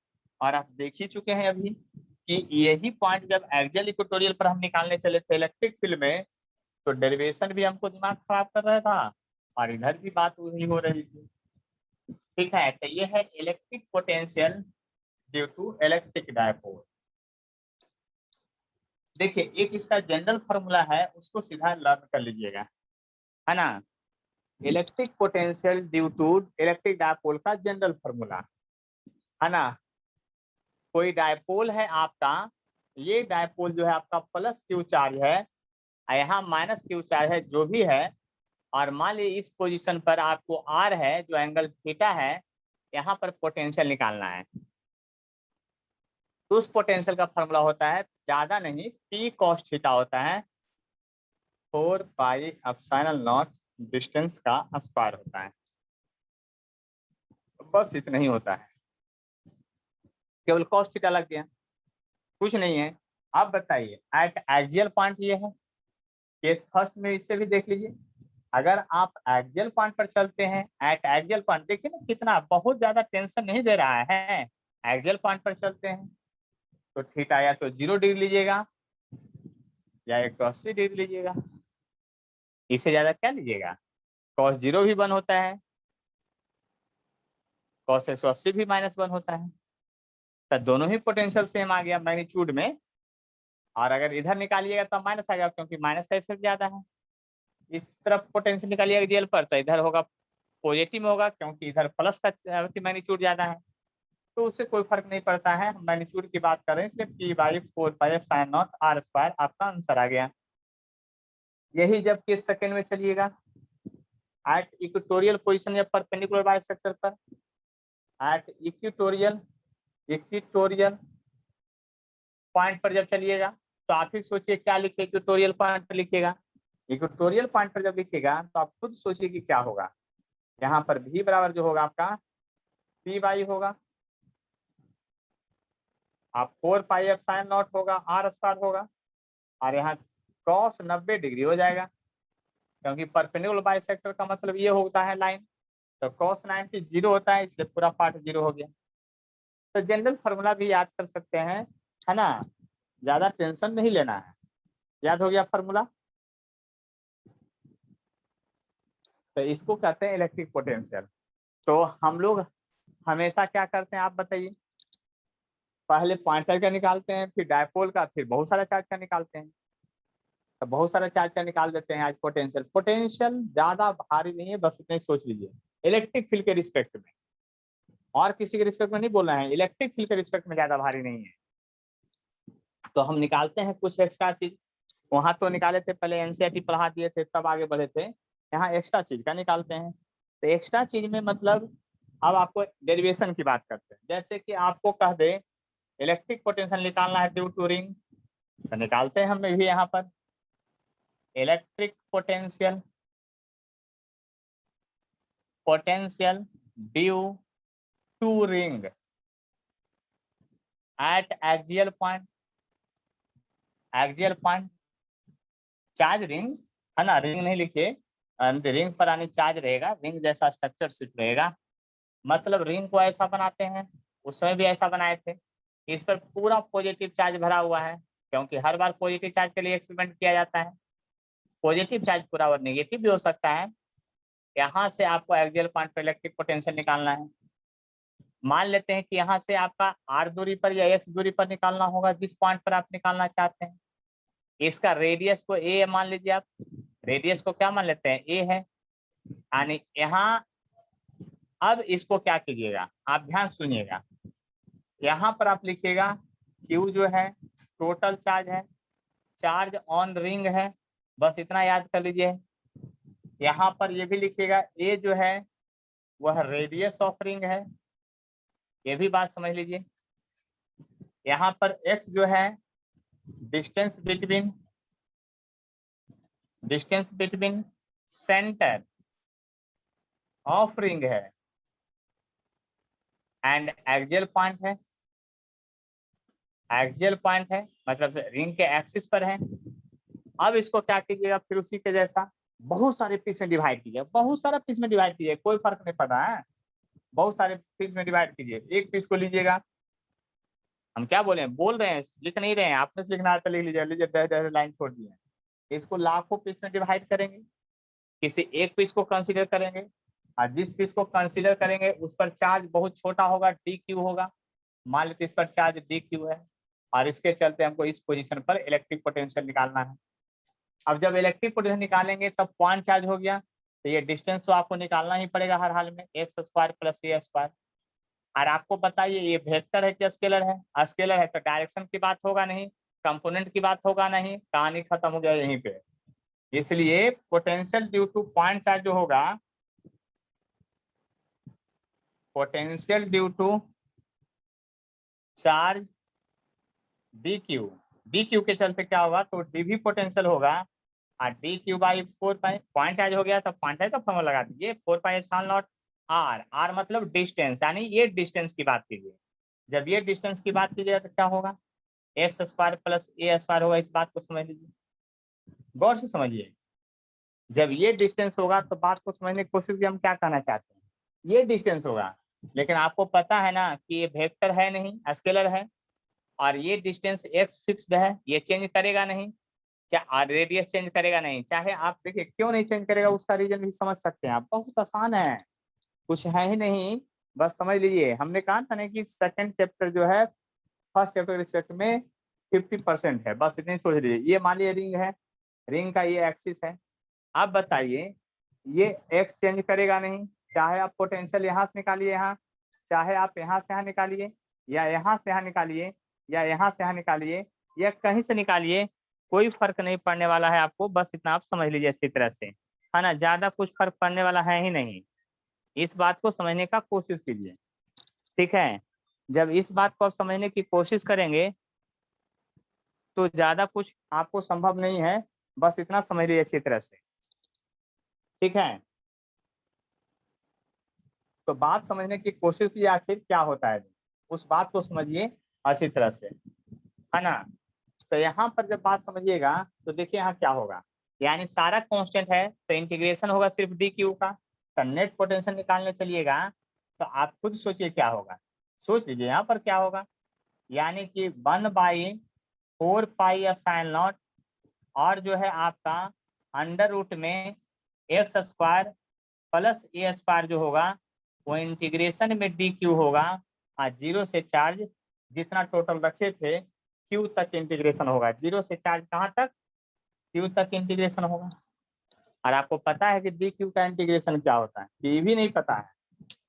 Speaker 1: और आप देख ही चुके हैं अभी कि यही पॉइंट जब एक्सियल इक्वेटोरियल पर हम निकालने चले थे इलेक्ट्रिक फील्ड में, तो डेरिवेशन भी हमको दिमाग खराब कर रहा था, और इधर भी बात वही हो रही थी। ठीक है, तो ये है electric potential due to electric dipole. देखिए, एक इसका जनरल फॉर्मूला है, उसको सीधा लर्न कर लीजिएगा, है ना। Electric potential due to electric dipole का जनरल फॉर्मूला, है ना। कोई डायपोल है आपका, ये डायपोल जो है आपका प्लस क्यू चार्ज है, यहाँ माइनस क्यू चार्ज है, जो भी है, और मान लीजिए इस पोजीशन पर आपको आर है, जो एंगल थीटा है, यहाँ पर पोटेंशियल निकालना है। तो उस पोटेंशियल का फॉर्मूला होता है, ज्यादा नहीं, पी कॉस थीटा होता है, 4 पाई एप्सिलॉन नॉट डिस्टेंस का स्क्वायर होता है। बस इतना ही होता है, केवल कॉस थीटा लग गया, कुछ नहीं है। अब बताइए, एट एक्सियल पॉइंट ये है, केस फर्स्ट में इससे भी देख लीजिए। अगर आप एक्सियल पॉइंट पर चलते हैं, एट एक्सियल पॉइंट देखिए ना, कितना बहुत ज्यादा टेंशन नहीं दे रहा है, एक्सियल पॉइंट पर चलते हैं तो थीटा या तो 0 डिग्री लीजिएगा या 180 डिग्री लीजिएगा, इससे ज्यादा क्या लीजिएगा। cos 0 भी 1 होता है, cos 180 भी -1 होता है, तो दोनों ही पोटेंशियल सेम आ गया मैग्नीट्यूड में। और अगर इधर निकालिएगा तब माइनस आ जाएगा क्योंकि माइनस का इफेक्ट ज्यादा है। इस तरफ पोटेंशियल निकालिएगा रियल पर तो इधर होगा पॉजिटिव में होगा क्योंकि इधर प्लस का मैग्नीट्यूड ज्यादा है, तो उससे कोई फर्क नहीं पड़ता है। हम मैग्नीट्यूड की बात कर रहे हैं, इसलिए P/4π sin0 r² आपका आंसर आ गया। यही जब किस सेकंड में चलिएगा, एट इक्वेटोरियल पोजीशन या परपेंडिकुलर बाइसेक्टर पर, एट इक्वेटोरियल पॉइंट पर जब चलिएगा तो आप ही सोचिए क्या लिखे, इक्वेटोरियल पॉइंट पर लिखिएगा। इक्वेटोरियल पॉइंट पर जब लिखिएगा तो आप खुद सोचिए कि क्या होगा। यहाँ पर भी बराबर जो होगा आपका P/, होगा आप 4πf sin0 होगा, r² होगा, और यहाँ cos 90 डिग्री हो जाएगा क्योंकि परपेंडिकुलर बाइसेक्टर का मतलब ये होता है लाइन, तो cos 90 0 होता है, इसलिए पूरा पार्ट 0 हो गया। तो जनरल फॉर्मूला भी याद कर सकते हैं, है ना, ज्यादा टेंशन नहीं लेना है। याद हो गया फॉर्मूला, तो इसको कहते हैं इलेक्ट्रिक पोटेंशियल। तो हम लोग हमेशा क्या करते हैं आप बताइए, पहले पॉइंट चार्ज का निकालते हैं, फिर डायपोल का, फिर बहुत सारा चार्ज का निकालते हैं। तो बहुत सारा चार्ज का निकाल देते हैं आज पोटेंशियल ज्यादा भारी नहीं है, बस इतना ही सोच लीजिए। इलेक्ट्रिक फील्ड के रिस्पेक्ट में, और किसी के रिस्पेक्ट में नहीं बोलना है, इलेक्ट्रिक फील्ड के रिस्पेक्ट में ज्यादा भारी नहीं है। तो हम निकालते हैं कुछ एक्स्ट्रा चीज, वहां तो निकाले थे पहले एनसीईआरटी पढ़ा दिए थे तब आगे बढ़े थे, यहाँ एक्स्ट्रा चीज का निकालते हैं। तो एक्स्ट्रा चीज में मतलब अब आपको डेरिवेशन की बात करते हैं। जैसे कि आपको कह दे इलेक्ट्रिक पोटेंशियल निकालना है ड्यू टू रिंग, तो निकालते हैं हम भी यहाँ पर electric potential due to ring at axial point charge ring, है ना, रिंग नहीं लिखिए, रिंग पर आने चार्ज रहेगा, रिंग जैसा स्ट्रक्चर सिर्फ रहेगा। मतलब रिंग को ऐसा बनाते हैं, उसमें भी ऐसा बनाए थे, इस पर पूरा पॉजिटिव चार्ज भरा हुआ है क्योंकि हर बार पॉजिटिव चार्ज के लिए एक्सपेरिमेंट किया जाता है। पॉजिटिव चार्ज पूरा और नेगेटिव भी हो सकता है। यहाँ से आपको एक्सियल पॉइंट पर इलेक्ट्रिक पोटेंशियल निकालना है। मान लेते हैं कि यहाँ से आपका r दूरी पर या x दूरी पर निकालना होगा, जिस पॉइंट पर आप निकालना चाहते हैं। इसका रेडियस को a मान लीजिए, आप रेडियस को क्या मान लेते हैं, a है, यानी यहाँ अब इसको क्या कीजिएगा, आप ध्यान सुनिएगा, यहाँ पर आप लिखिएगा Q जो है टोटल चार्ज है, चार्ज ऑन रिंग है, बस इतना याद कर लीजिए। यहाँ पर ये भी लिखिएगा A जो है वह रेडियस ऑफ रिंग है, ये भी बात समझ लीजिए। यहाँ पर x जो है distance between centre of ring है एंड एक्सियल पॉइंट है, मतलब रिंग के एक्सिस पर है। अब इसको क्या कीजिएगा, फिर उसी के जैसा बहुत सारे पीस में डिवाइड कीजिए, कोई फर्क नहीं पड़ा है, बहुत सारे पीस में डिवाइड कीजिए। एक पीस को लीजिएगा, हम क्या बोल रहे हैं, लिख नहीं रहे हैं, आपने से लिखना है तो लिख लीजिए, लाइन छोड़ दिए। इसको लाखों पीस में डिवाइड करेंगे, किसी एक पीस को कंसीडर करेंगे, और जिस पीस को कंसीडर करेंगे उस पर चार्ज बहुत छोटा होगा, dq होगा। मान लेते इस पर चार्ज dq है, और इसके चलते हमको इस पोजीशन पर इलेक्ट्रिक पोटेंशियल निकालना है। अब जब इलेक्ट्रिक पोटेंशियल निकालेंगे तब पॉइंट चार्ज हो गया, तो ये डिस्टेंस तो आपको निकालना ही पड़ेगा हर हाल में, x² + a²। और आपको बताइए ये वेक्टर है कि स्केलर है, स्केलर है तो डायरेक्शन की बात होगा नहीं, कंपोनेंट की बात होगा नहीं, कहानी खत्म हो गया यहीं पे। इसलिए potential due to point charge जो होगा, potential due to charge dq के चलते क्या होगा, तो dv पोटेंशियल होगा, और dq/4π पॉइंट चार्ज हो गया, तो पॉइंट चार्ज का फॉर्मूला लगा दीजिए 4πε0 r मतलब डिस्टेंस, यानी ये डिस्टेंस की बात कीजिए। जब ये डिस्टेंस की बात कीजिए तो क्या होगा, x² + a² होगा। इस बात को समझ लीजिए, गौर से समझिए। जब ये डिस्टेंस होगा तो बात को समझने की कोशिश कीजिए, हम क्या कहना चाहते हैं। ये डिस्टेंस होगा लेकिन आपको पता है ना कि ये वेक्टर है नहीं, स्केलर है, और ये डिस्टेंस x फिक्स्ड है, ये चेंज करेगा नहीं, चाहे रेडियस चेंज करेगा नहीं। चाहे आप देखिए क्यों नहीं चेंज करेगा, उसका रीजन भी समझ सकते हैं आप, बहुत आसान है, कुछ है ही नहीं, बस समझ लीजिए। हमने कहा था ना कि सेकंड चैप्टर जो है फर्स्ट चैप्टर के रिस्पेक्ट में 50% है, बस इतनी सोच लीजिए। ये मान लीजिए रिंग है, रिंग का ये एक्सिस है। आप बताइए ये एक्स चेंज करेगा नहीं, चाहे आप पोटेंशियल यहाँ से निकालिए, यहाँ चाहे आप यहाँ से यहाँ निकालिए, या यहाँ से यहाँ निकालिए, या यहाँ से यहाँ निकालिए, या कहीं से निकालिए, कोई फर्क नहीं पड़ने वाला है आपको, बस इतना आप समझ लीजिए अच्छी तरह से, है ना। ज्यादा कुछ फर्क पड़ने वाला है ही नहीं, इस बात को समझने का कोशिश कीजिए, ठीक है। जब इस बात को आप समझने की कोशिश करेंगे तो ज्यादा कुछ आपको संभव नहीं है, बस इतना समझ लीजिए अच्छी तरह से, ठीक है। तो बात समझने की कोशिश कीजिए आखिर क्या होता है, उस बात को समझिए अच्छी तरह से, है ना। तो यहाँ पर जब बात समझिएगा तो देखिए यहाँ क्या होगा, यानी सारा कांस्टेंट है तो इंटीग्रेशन होगा सिर्फ डी क्यू का। तो नेट पोटेंशियल निकालने चलिएगा तो आप खुद सोचिए क्या होगा, सोच लीजिए यहाँ पर क्या होगा, यानी कि 1/4 पाई एप्सिलॉन नॉट, और जो है आपका अंडर रूट में x square plus A square जो होगा वो इंटीग्रेशन में डी क्यू होगा, और जीरो से चार्ज जितना टोटल रखे थे क्यू तक इंटीग्रेशन होगा, जीरो से चार्ज कहाँ तक, क्यू तक इंटीग्रेशन होगा। और आपको पता है कि डी क्यू का इंटीग्रेशन क्या होता है, ये भी नहीं पता है।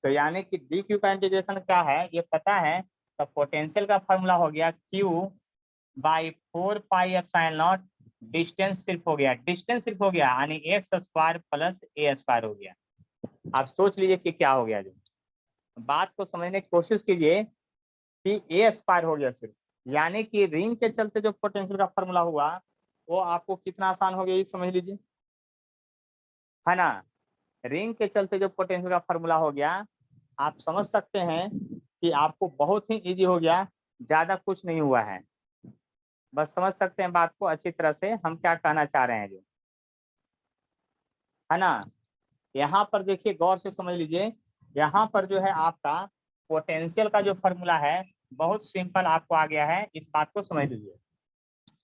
Speaker 1: तो यानी कि डी क्यू का इंटीग्रेशन क्या है ये पता है, तो पोटेंशियल का फॉर्मूला हो गया Q/4 pi epsilon not, distance सिर्फ हो गया, डिस्टेंस सिर्फ हो गया, यानी x square plus A square हो गया। आप सोच लीजिए कि क्या हो गया, जो बात को समझने की कोशिश कीजिए कि ए स्क्वायर हो गया सिर्फ, यानी कि रिंग के चलते जो पोटेंशियल का फॉर्मूला हुआ वो आपको कितना आसान हो गया ये समझ लीजिए, है ना। रिंग के चलते जो पोटेंशियल का फॉर्मूला हो गया, आप समझ सकते हैं कि आपको बहुत ही इजी हो गया, ज्यादा कुछ नहीं हुआ है, बस समझ सकते हैं बात को अच्छी तरह से हम क्या कहना चाह रहे हैं जो, है ना। यहाँ पर देखिए गौर से समझ लीजिए, यहाँ पर जो है आपका पोटेंशियल का जो फॉर्मूला है बहुत सिंपल आपको आ गया है, इस बात को समझ लीजिए।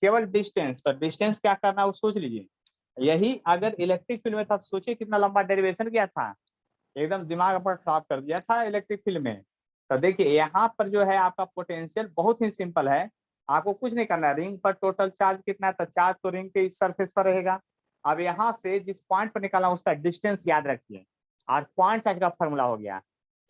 Speaker 1: केवल डिस्टेंस, तो डिस्टेंस क्या करना है वो सोच लीजिए। यही अगर इलेक्ट्रिक फील्ड में था, सोचिए कितना लंबा डेरिवेशन किया था, एकदम दिमाग पर खराब कर दिया था इलेक्ट्रिक फील्ड में। तो देखिए यहाँ पर जो है आपका पोटेंशियल बहुत ही सिंपल है, आपको कुछ नहीं करना है। रिंग पर टोटल चार्ज कितना है, तो चार्ज तो रिंग के इस सरफेस पर रहेगा। अब यहाँ से जिस पॉइंट पर निकाला उसका डिस्टेंस याद रखिए, और पॉइंट चार्ज का फॉर्मूला हो गया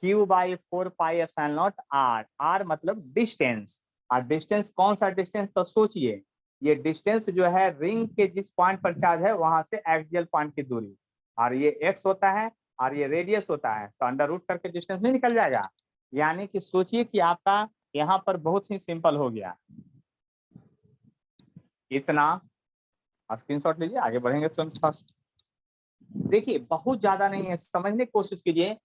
Speaker 1: Q/4 pi epsilon naught R, R मतलब डिस्टेंस। और डिस्टेंस कौन सा डिस्टेंस, तो सोचिए ये डिस्टेंस जो है रिंग के जिस पॉइंट पर चार्ज है वहां से एक्सियल पॉइंट की दूरी, और ये एक्स होता है और ये रेडियस होता है, तो अंडर रूट करके डिस्टेंस नहीं निकल जाएगा। यानी कि सोचिए कि आपका यहाँ पर बहुत ही सिंपल हो गया, इतना। स्क्रीनशॉट लीजिए, आगे बढ़ेंगे तो देखिए बहुत ज्यादा नहीं है, समझने की कोशिश कीजिए,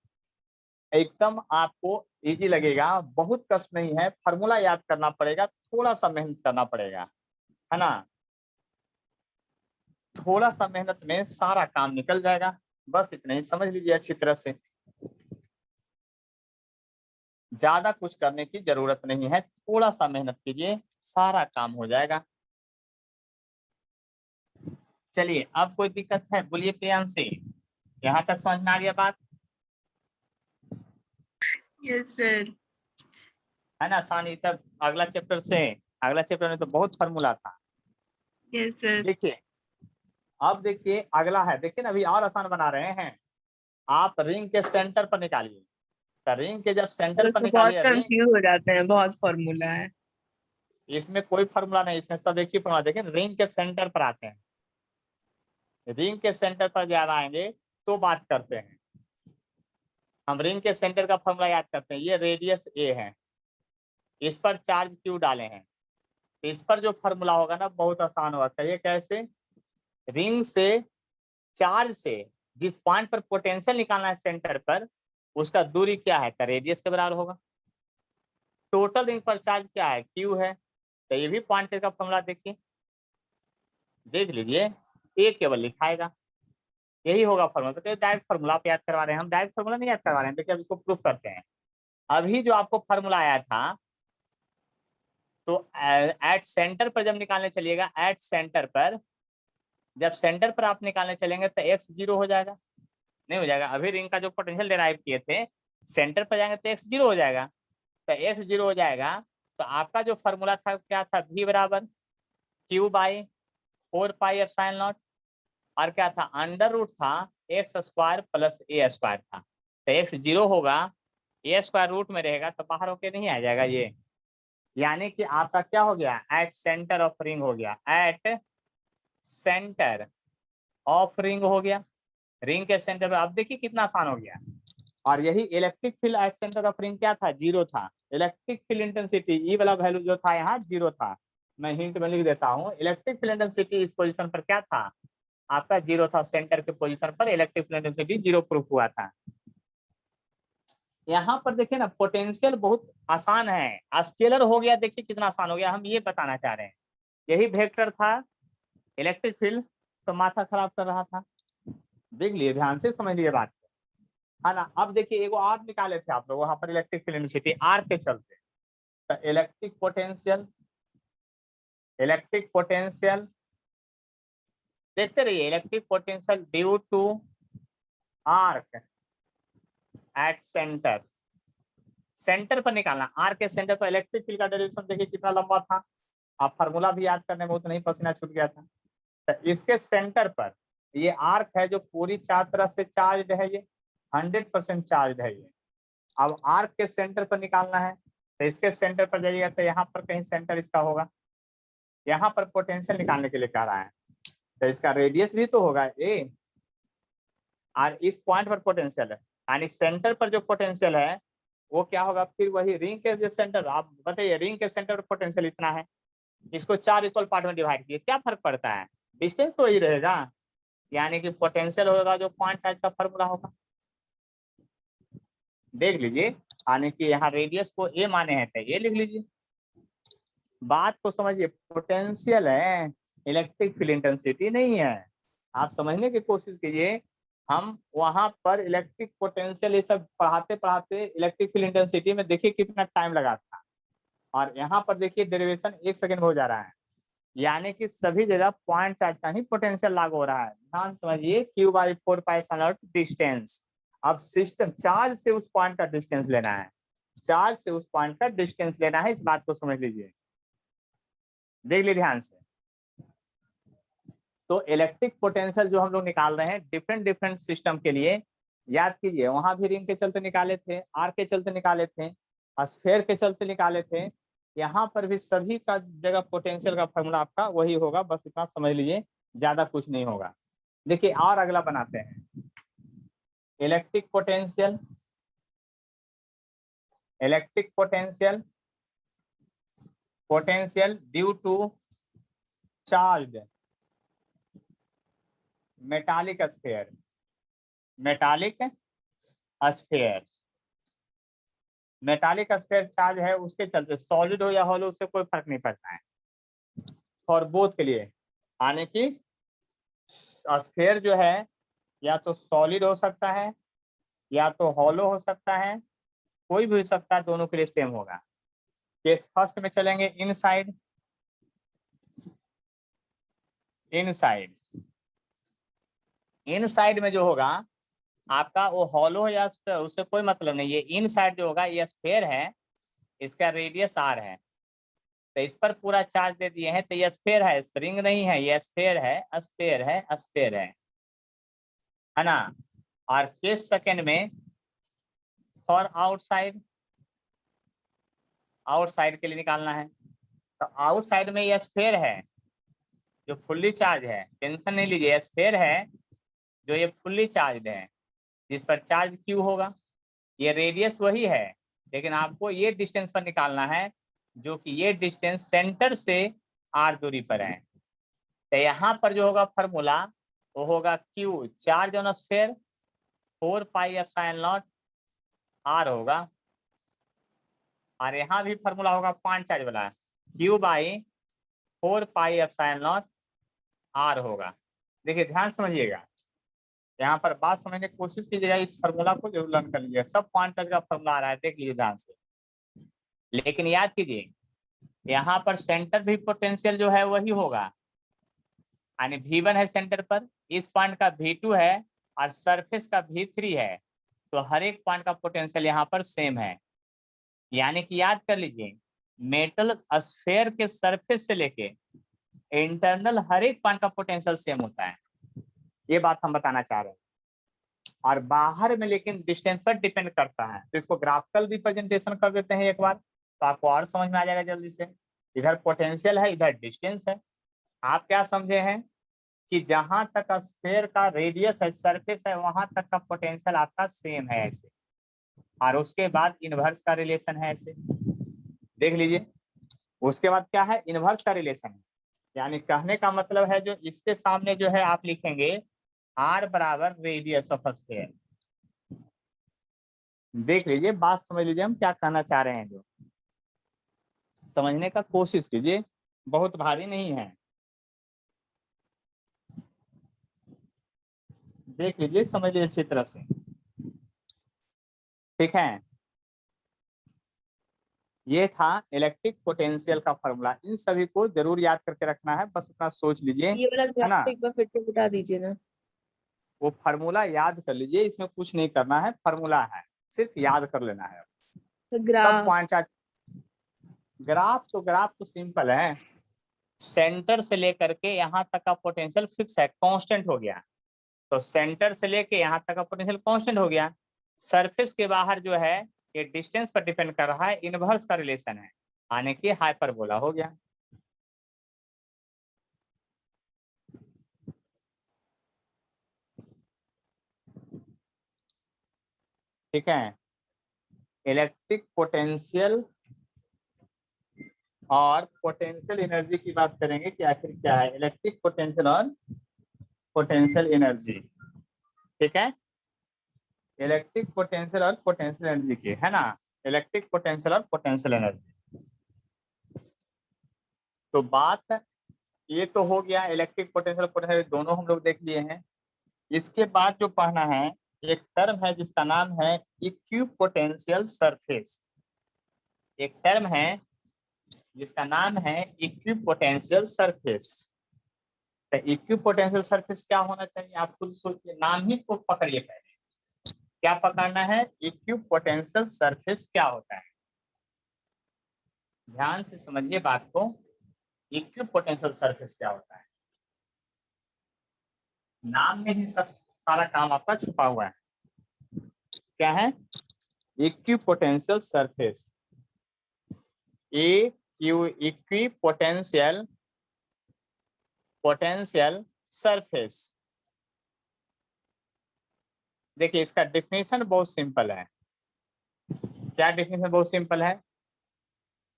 Speaker 1: एकदम आपको इजी लगेगा, बहुत कष्ट नहीं है। फॉर्मूला याद करना पड़ेगा, थोड़ा सा मेहनत करना पड़ेगा, है ना। थोड़ा सा मेहनत में सारा काम निकल जाएगा, बस इतना ही समझ लीजिए अच्छी तरह से, ज्यादा कुछ करने की जरूरत नहीं है, थोड़ा सा मेहनत कीजिए सारा काम हो जाएगा। चलिए अब कोई दिक्कत है बोलिए प्रियांशी, यहाँ तक समझ में आ गया बात,
Speaker 2: यस सर।
Speaker 1: है ना आसानी। तब अगला चैप्टर से, अगला चैप्टर में तो बहुत फॉर्मूला था।
Speaker 2: Yes sir.
Speaker 1: देखिए अब देखिए अगला है, देखिए ना अभी और आसान बना रहे हैं। आप रिंग के सेंटर पर निकालिए, तो रिंग के जब सेंटर पर
Speaker 2: तो बहुत
Speaker 1: निकालिए रिंग,
Speaker 2: कंफ्यूज हो जाते हैं, बहुत फॉर्मूला है।
Speaker 1: इसमें कोई फॉर्मूला नहीं, इसमें सब एक ही फॉर्मूला। देखिए रिंग के सेंटर पर आते हैं, रिंग के सेंटर पर जब आएंगे तो बात करते हैं। हम रिंग के सेंटर का फॉर्मूला याद करते हैं, ये रेडियस ए है, इस पर चार्ज क्यू डाले हैं, तो इस पर जो फॉर्मूला होगा ना बहुत आसान होगा। कहिए कैसे, रिंग से चार्ज से जिस पॉइंट पर पोटेंशियल निकालना है सेंटर पर, उसका दूरी क्या है, तो रेडियस के बराबर होगा। टोटल रिंग पर चार्ज क्या है, क्यू है, तो ये भी पॉइंट का फॉर्मूला देखिए, देख लीजिए, ए केवल लिखाएगा, यही होगा फॉर्मूला। तो डायरेक्ट फॉर्मूला आप याद करवा रहे हैं, हम डायरेक्ट फॉर्मूला नहीं याद करवा रहे हैं। देखिए अब इसको प्रूफ करते हैं। अभी जो आपको फॉर्मूला आया था, तो एट सेंटर पर जब निकालने चलिएगा, एट सेंटर पर जब सेंटर पर आप निकालने चलेंगे तो x 0 हो जाएगा, नहीं हो जाएगा। अभी रिंग का जो पोटेंशियल डिराइव किए थे, सेंटर पर जाएंगे तो x 0 हो जाएगा, तो x 0 हो जाएगा। तो आपका जो फॉर्मूला था क्या था, v बराबर q by 4 pi epsilon not, और क्या था, अंडर रूट था x square plus A square था। तो x 0 होगा, ए स्क्वायर रूट में रहेगा, तो बाहर होके नहीं आ जाएगा ये। यानी कि आपका क्या हो गया, एट सेंटर ऑफ रिंग हो गया, एट सेंटर ऑफ रिंग हो गया, रिंग के सेंटर पे। अब देखिए कितना आसान हो गया। और यही electric field at centre of ring क्या था, 0 था। इलेक्ट्रिक फील्ड इंटेंसिटी ई वाला वैल्यू जो था यहाँ 0 था। मैं हिंट में लिख देता हूँ, इलेक्ट्रिक फील्ड इंटेंसिटी इस पोजीशन पर क्या था, आपका 0 था। सेंटर के पोजीशन पर इलेक्ट्रिक फील्ड इंटेंसिटी 0 प्रूफ हुआ था। यहाँ पर देखिए ना, पोटेंशियल बहुत आसान है, स्केलर हो गया। देखिए कितना आसान हो गया, हम ये बताना चाह रहे हैं। यही वेक्टर था इलेक्ट्रिक फील्ड, तो माथा खराब कर रहा था। देख लिए, ध्यान से समझ लिए बात, है ना। अब देखिए एगो और निकाले थे आप लोग वहां पर, इलेक्ट्रिक फील्ड इंटेंसिटी आर के चलते, तो इलेक्ट्रिक पोटेंशियल देखते रहिए, electric potential due to arc at centre, centre पर निकालना। आर के सेंटर पर इलेक्ट्रिक फील्ड का डायरेक्शन देखिए कितना लंबा था, आप फार्मूला भी याद करने में उतना ही पसीना छूट गया था। तो इसके सेंटर पर ये आर्क है जो पूरी चार तरफ से चार्ज है, ये 100% चार्ज है ये। अब आर्क के सेंटर पर निकालना है, तो इसके सेंटर पर जाइएगा तो यहाँ पर कहीं सेंटर इसका होगा, यहाँ पर पोटेंशियल निकालने के लिए कह रहा है, तो इसका रेडियस भी तो होगा ए, और इस पॉइंट पर पोटेंशियल है, यानी सेंटर पर जो पोटेंशियल है वो क्या होगा, फिर वही रिंग के जो सेंटर, आप बताइए रिंग के सेंटर पर पोटेंशियल इतना है, इसको 4 इक्वल पार्ट में डिवाइड किए, क्या फर्क पड़ता है, डिस्टेंस तो वही रहेगा। यानी कि पोटेंशियल होगा जो पॉइंट चार्ज का फॉर्मूला होगा। देख लीजिए, यानी कि यहाँ रेडियस को ए माने हैं, तो ये लिख लीजिए। बात को समझिए, पोटेंशियल है, इलेक्ट्रिक फील्ड इंटेंसिटी नहीं है। आप समझने की कोशिश कीजिए। हम वहां पर इलेक्ट्रिक पोटेंशियल ये सब पढ़ाते पढ़ाते इलेक्ट्रिक फील्ड इंटेंसिटी में देखिए कितना टाइम लगा था, और यहाँ पर देखिए डेरिवेशन 1 सेकंड में हो जा रहा है। यानी कि सभी जगह पॉइंट चार्ज का ही पोटेंशियल लागू हो रहा है। ध्यान समझिए, q बाई 4 पाई डिस्टेंस। अब सिस्टम चार्ज से उस पॉइंट का डिस्टेंस लेना है, चार्ज से उस पॉइंट का डिस्टेंस लेना है, इस बात को समझ लीजिए, देख लीजिए ध्यान से। तो इलेक्ट्रिक पोटेंशियल जो हम लोग निकाल रहे हैं डिफरेंट डिफरेंट सिस्टम के लिए, याद कीजिए, वहां भी रिंग के चलते निकाले थे, आर के चलते निकाले थे, स्फीयर के चलते निकाले थे। यहाँ पर भी सभी का जगह पोटेंशियल का फॉर्मूला आपका वही होगा, बस इतना समझ लीजिए, ज्यादा कुछ नहीं होगा। देखिए और अगला बनाते हैं, electric potential, potential due to charge metallic sphere, metallic sphere charge है, उसके चलते सॉलिड हो या हॉलो उससे कोई फर्क नहीं पड़ता है, फॉर बोथ के लिए। यानी कि स्फीयर जो है या तो सॉलिड हो सकता है या तो हॉलो हो सकता है, कोई भी हो सकता है, दोनों के लिए सेम होगा। केस फर्स्ट में चलेंगे, इनसाइड, इनसाइड में जो होगा आपका वो हॉलो या स्फीयर, उससे कोई मतलब नहीं है। इनसाइड जो होगा ये स्फीयर है, इसका रेडियस आर है, तो इस पर पूरा चार्ज दे दिए हैं, तो ये स्फीयर है, रिंग नहीं है, ये स्फीयर है ना। और केस सेकंड में फॉर आउटसाइड के लिए निकालना है, तो आउटसाइड में ये स्फीयर है जो फुल्ली चार्ज है, टेंशन नहीं लीजिए, स्फीयर है जो ये फुल्ली चार्ज है, जिस पर चार्ज क्यू होगा। ये रेडियस वही है, लेकिन आपको ये डिस्टेंस पर निकालना है, जो कि ये डिस्टेंस सेंटर से आर दूरी पर है। तो यहाँ पर जो होगा फॉर्मूला वो होगा Q charge on sphere 4 pi epsilon naught R होगा, और यहाँ भी फॉर्मूला होगा पॉइंट चार्ज वाला, Q by 4 pi epsilon naught R होगा। देखिए ध्यान समझिएगा, यहाँ पर बात समझने की कोशिश कीजिएगा, इस फॉर्मूला को जरूर लर्न कर लीजिएगा। सब पॉइंट चार्ज का फॉर्मूला आ रहा है, देख लीजिए ध्यान से। लेकिन याद कीजिए यहाँ पर सेंटर भी पोटेंशियल जो है वही होगा, यानी V1 है सेंटर पर, इस पॉइंट का V2 है और सरफेस का V3 है, तो हर एक पॉइंट का पोटेंशियल यहाँ पर सेम है। यानी कि याद कर लीजिए मेटल स्फेयर के सरफेस से लेके इंटरनल हर एक पॉइंट का पोटेंशियल सेम होता है, ये बात हम बताना चाह रहे हैं। और बाहर में लेकिन डिस्टेंस पर डिपेंड करता है, तो इसको ग्राफिकल रिप्रेजेंटेशन कर देते हैं एक बार, तो आपको और समझ में आ जाएगा जल्दी से। इधर पोटेंशियल है, इधर डिस्टेंस है। आप क्या समझे हैं कि जहां तक स्फेयर का रेडियस है, सरफेस है, वहां तक का पोटेंशियल आपका सेम है ऐसे, और उसके बाद इनवर्स का रिलेशन है ऐसे, देख लीजिए। उसके बाद क्या है, इनवर्स का रिलेशन है। यानी कहने का मतलब है जो इसके सामने जो है आप लिखेंगे R बराबर रेडियस ऑफ स्फेयर। देख लीजिए, बात समझ लीजिए हम क्या कहना चाह रहे हैं, जो समझने का कोशिश कीजिए, बहुत भारी नहीं है। देख लीजिए, समझ लीजिए अच्छी तरह से, ठीक है। ये था इलेक्ट्रिक पोटेंशियल का फॉर्मूला, इन सभी को जरूर याद करके रखना है, बस उतना सोच लीजिए,
Speaker 2: ये वाला
Speaker 1: है ना।
Speaker 2: ग्राफ एक बार फिर से बता दीजिए ना।
Speaker 1: वो फार्मूला याद कर लीजिए, इसमें कुछ नहीं करना है, फार्मूला है, सिर्फ याद कर लेना है।
Speaker 2: तो
Speaker 1: सब
Speaker 2: ग्राफ
Speaker 1: पॉइंट चार्ज, ग्राफ तो सिंपल है, सेंटर से लेकर के यहाँ तक का पोटेंशियल फिक्स है, कांस्टेंट हो गया। तो सेंटर से लेके यहाँ तक का पोटेंशियल कांस्टेंट हो गया। सरफेस के बाहर जो है ये डिस्टेंस पर डिपेंड कर रहा है, इनवर्स का रिलेशन है, यानी कि हाइपरबोला हो गया। ठीक है, इलेक्ट्रिक पोटेंशियल और पोटेंशियल एनर्जी की बात करेंगे कि आखिर क्या है इलेक्ट्रिक पोटेंशियल और पोटेंशियल एनर्जी। ठीक है, इलेक्ट्रिक पोटेंशियल और पोटेंशियल एनर्जी की, है ना, इलेक्ट्रिक पोटेंशियल और पोटेंशियल एनर्जी। तो बात ये तो हो गया, इलेक्ट्रिक पोटेंशियल पोटेंशियल दोनों हम लोग देख लिए हैं। इसके बाद जो पढ़ना है, एक टर्म है जिसका नाम है इक्विपोटेंशियल सरफेस। एक टर्म है जिसका नाम है इक्विपोटेंशियल सरफेस। तो इक्विपोटेंशियल सरफेस क्या होना चाहिए, आप खुद सोचिए, नाम ही को पकड़िए पहले, क्या पकड़ना है, इक्विपोटेंशियल सरफेस क्या होता है। ध्यान से समझिए बात को, इक्विपोटेंशियल सरफेस क्या होता है। नाम में ही सब सारा काम आपका छुपा हुआ है। क्या है, equipotential surface, equipotential potential surface. देखिए इसका डेफिनेशन बहुत सिंपल है। क्या डेफिनेशन बहुत सिंपल है,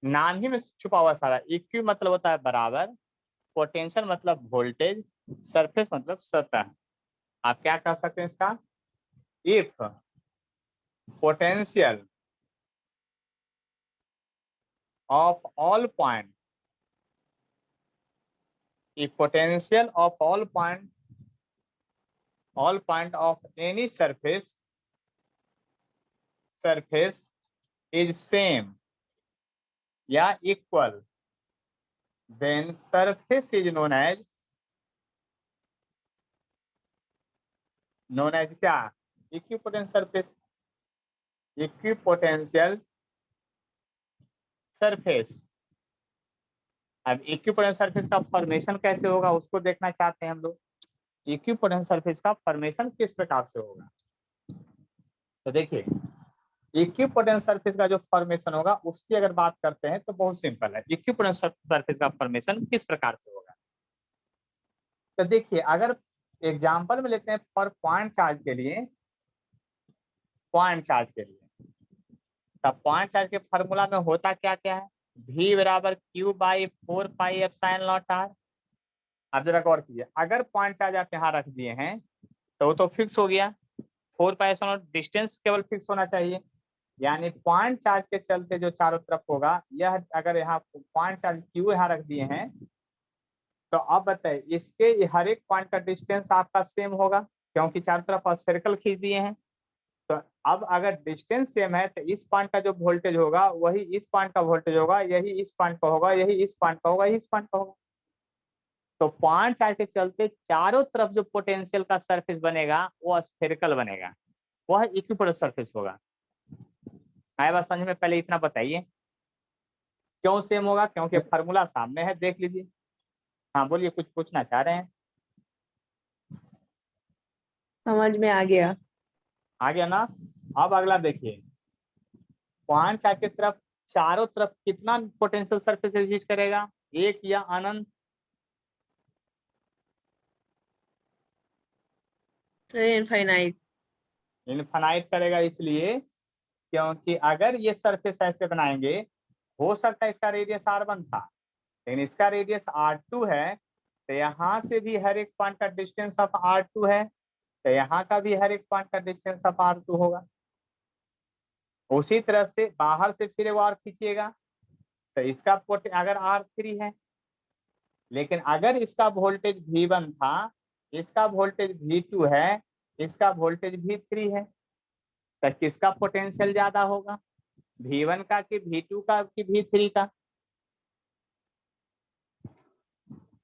Speaker 1: नाम ही में छुपा हुआ सारा। इक्यू मतलब होता है बराबर, पोटेंशियल मतलब वोल्टेज, सरफेस मतलब सतह। आप क्या कह सकते हैं इसका, if potential of all point, if potential of all point of any surface is same या equal, then surface is known as क्या, इक्विपोटेंशियल सरफेस। Equipotential surface. अब इक्विपोटेंशियल सरफेस का फॉर्मेशन कैसे होगा उसको देखना चाहते हैं हम लोग। इक्विपोटेंशियल सरफेस का फॉर्मेशन किस प्रकार से होगा, तो देखिए इक्विपोटेंशियल सरफेस का जो फॉर्मेशन होगा उसकी अगर बात करते हैं तो बहुत सिंपल है। इक्विपोटेंशियल सरफेस का फॉर्मेशन किस प्रकार से होगा, तो देखिए अगर एग्जांपल में लेते हैं फॉर पॉइंट चार्ज के लिए, तब पॉइंट चार्ज के फॉर्मूला में होता क्या क्या है, V बराबर Q by 4 pi epsilon not R। अब जरा गौर कीजिए, अगर पॉइंट चार्ज आप यहाँ रख दिए हैं तो वो तो फिक्स हो गया, 4 पाई एप्सिलॉन नॉट, डिस्टेंस केवल फिक्स होना चाहिए। यानी पॉइंट चार्ज के चलते जो चारों तरफ होगा, यह अगर यहाँ पॉइंट चार्ज Q यहाँ रख दिए हैं, तो अब बताइए इसके हर एक पॉइंट का डिस्टेंस आपका सेम होगा, क्योंकि चारों तरफ स्फेरिकल खींच दिए हैं। तो अब अगर डिस्टेंस सेम है तो इस पॉइंट का जो वोल्टेज होगा वही इस पॉइंट का वोल्टेज होगा, यही इस पॉइंट का होगा, यही इस पॉइंट का होगा, यही इस पॉइंट का होगा। तो पॉइंट चार्ज के चलते चारों तरफ जो पोटेंशियल का सरफेस बनेगा वो स्फेरिकल बनेगा, वह इक्विपोटेंशियल सरफेस होगा। आए बात समझ में? पहले इतना बताइए क्यों सेम होगा, क्योंकि फार्मूला सामने है, देख लीजिए। हाँ बोलिए, कुछ पूछना चाह रहे हैं?
Speaker 2: समझ में आ गया।
Speaker 1: आ गया ना? अब अगला देखिए, पॉइंट चार्ज की तरफ चारों तरफ कितना पोटेंशियल सरफेस एग्जिस्ट करेगा, एक या अनंत?
Speaker 2: इनफाइनाइट।
Speaker 1: इनफाइनाइट करेगा, इसलिए क्योंकि अगर ये सरफेस ऐसे बनाएंगे, हो सकता है इसका रेडियस R1 था लेकिन इसका रेडियस R2 है, तो यहाँ से भी हर एक पॉइंट का डिस्टेंस ऑफ R2 है, तो यहाँ का भी हर एक पॉइंट का डिस्टेंस ऑफ R2 होगा। उसी तरह से बाहर से फिर एक और खींचिएगा तो इसका अगर R3 है, लेकिन अगर इसका वोल्टेज V1 था, इसका वोल्टेज V2 है, इसका वोल्टेज V3 है, तो किसका पोटेंशियल ज्यादा होगा, V1 का कि V2 का कि V3 का?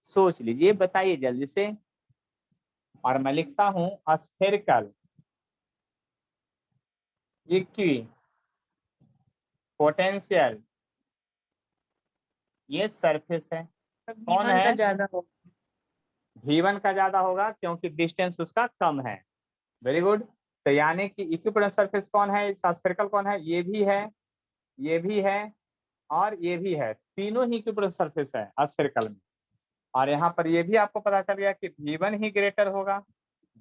Speaker 1: सोच लीजिए, बताइए जल्दी से। और मैं लिखता हूं स्फेरिकल इक्वी पोटेंशियल, ये सरफेस है। कौन
Speaker 2: V1 का
Speaker 1: है?
Speaker 2: ज्यादा हो।
Speaker 1: V1 का ज्यादा होगा क्योंकि डिस्टेंस उसका कम है। Very good. तो यानी कि इक्विपोटेंशियल सरफेस कौन है, स्फेरिकल कौन है? ये भी है, ये भी है और ये भी है, तीनों ही इक्विपोटेंशियल सरफेस है स्फेरिकल में। और यहाँ पर ये भी आपको पता चल गया कि V1 ही ग्रेटर होगा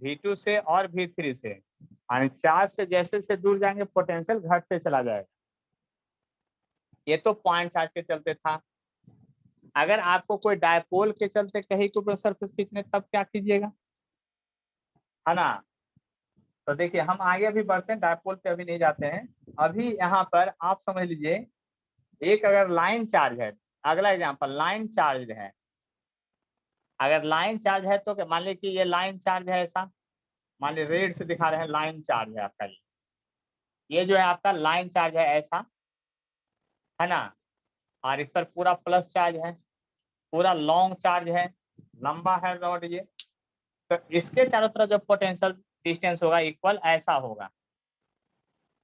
Speaker 1: V2 से और V3 से, यानी चार्ज से जैसे से दूर जाएंगे पोटेंशियल घटते चला जाएगा। ये तो पॉइंट चार्ज के चलते था। अगर आपको कोई डायपोल के चलते कहीं को सरफेस खींचने, तब क्या कीजिएगा, है ना? तो देखिए हम आगे अभी बढ़ते हैं, डायपोल पे अभी नहीं जाते हैं। अभी यहाँ पर आप समझ लीजिए, एक अगर लाइन चार्ज है, अगला एग्जांपल लाइन चार्ज है। अगर लाइन चार्ज है तो मान लीजिए कि ये लाइन चार्ज है ऐसा, मान लीजिए रेड से दिखा रहे हैं, लाइन चार्ज है आपका, ये जो है आपका लाइन चार्ज है ऐसा, है ना? और इस पर पूरा प्लस चार्ज है, पूरा लॉन्ग चार्ज है, लंबा है रॉड ये। तो इसके चारों तरफ जो पोटेंशियल डिस्टेंस होगा इक्वल ऐसा होगा,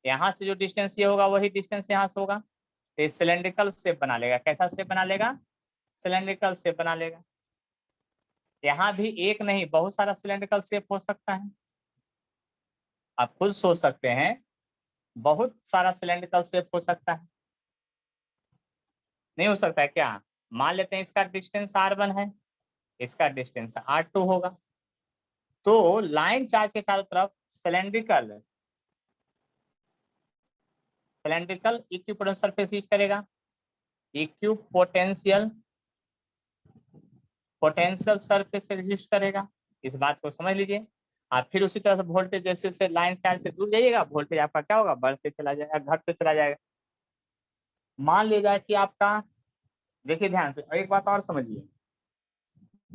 Speaker 1: यहाँ से जो डिस्टेंस ये होगा वही डिस्टेंस यहाँ से होगा, तो ये सिलेंड्रिकल शेप बना लेगा। कैसा शेप बना लेगा? सिलेंड्रिकल शेप बना लेगा। यहाँ भी एक नहीं बहुत सारा सिलेंड्रिकल शेप हो सकता है, आप खुद सोच सकते हैं, बहुत सारा सिलेंड्रिकल शेप हो सकता है। नहीं हो सकता है क्या? मान लेते हैं इसका डिस्टेंस R1 है, इसका डिस्टेंस R2 होगा, तो लाइन चार्ज के चारों तरफ cylindrical cylindrical equipotential surface use करेगा। इक्विपोटेंशियल पोटेंशियल सरफेस एग्जिस्ट करेगा, इस बात को समझ लीजिए। आप फिर उसी तरह से वोल्टेज जैसे से लाइन चार्ज से दूर जाइएगा, वोल्टेज आपका क्या होगा, बढ़ते चला जाएगा, घटते चला जाएगा। मान लीजिए कि आपका, देखिए ध्यान से एक बात और समझिए,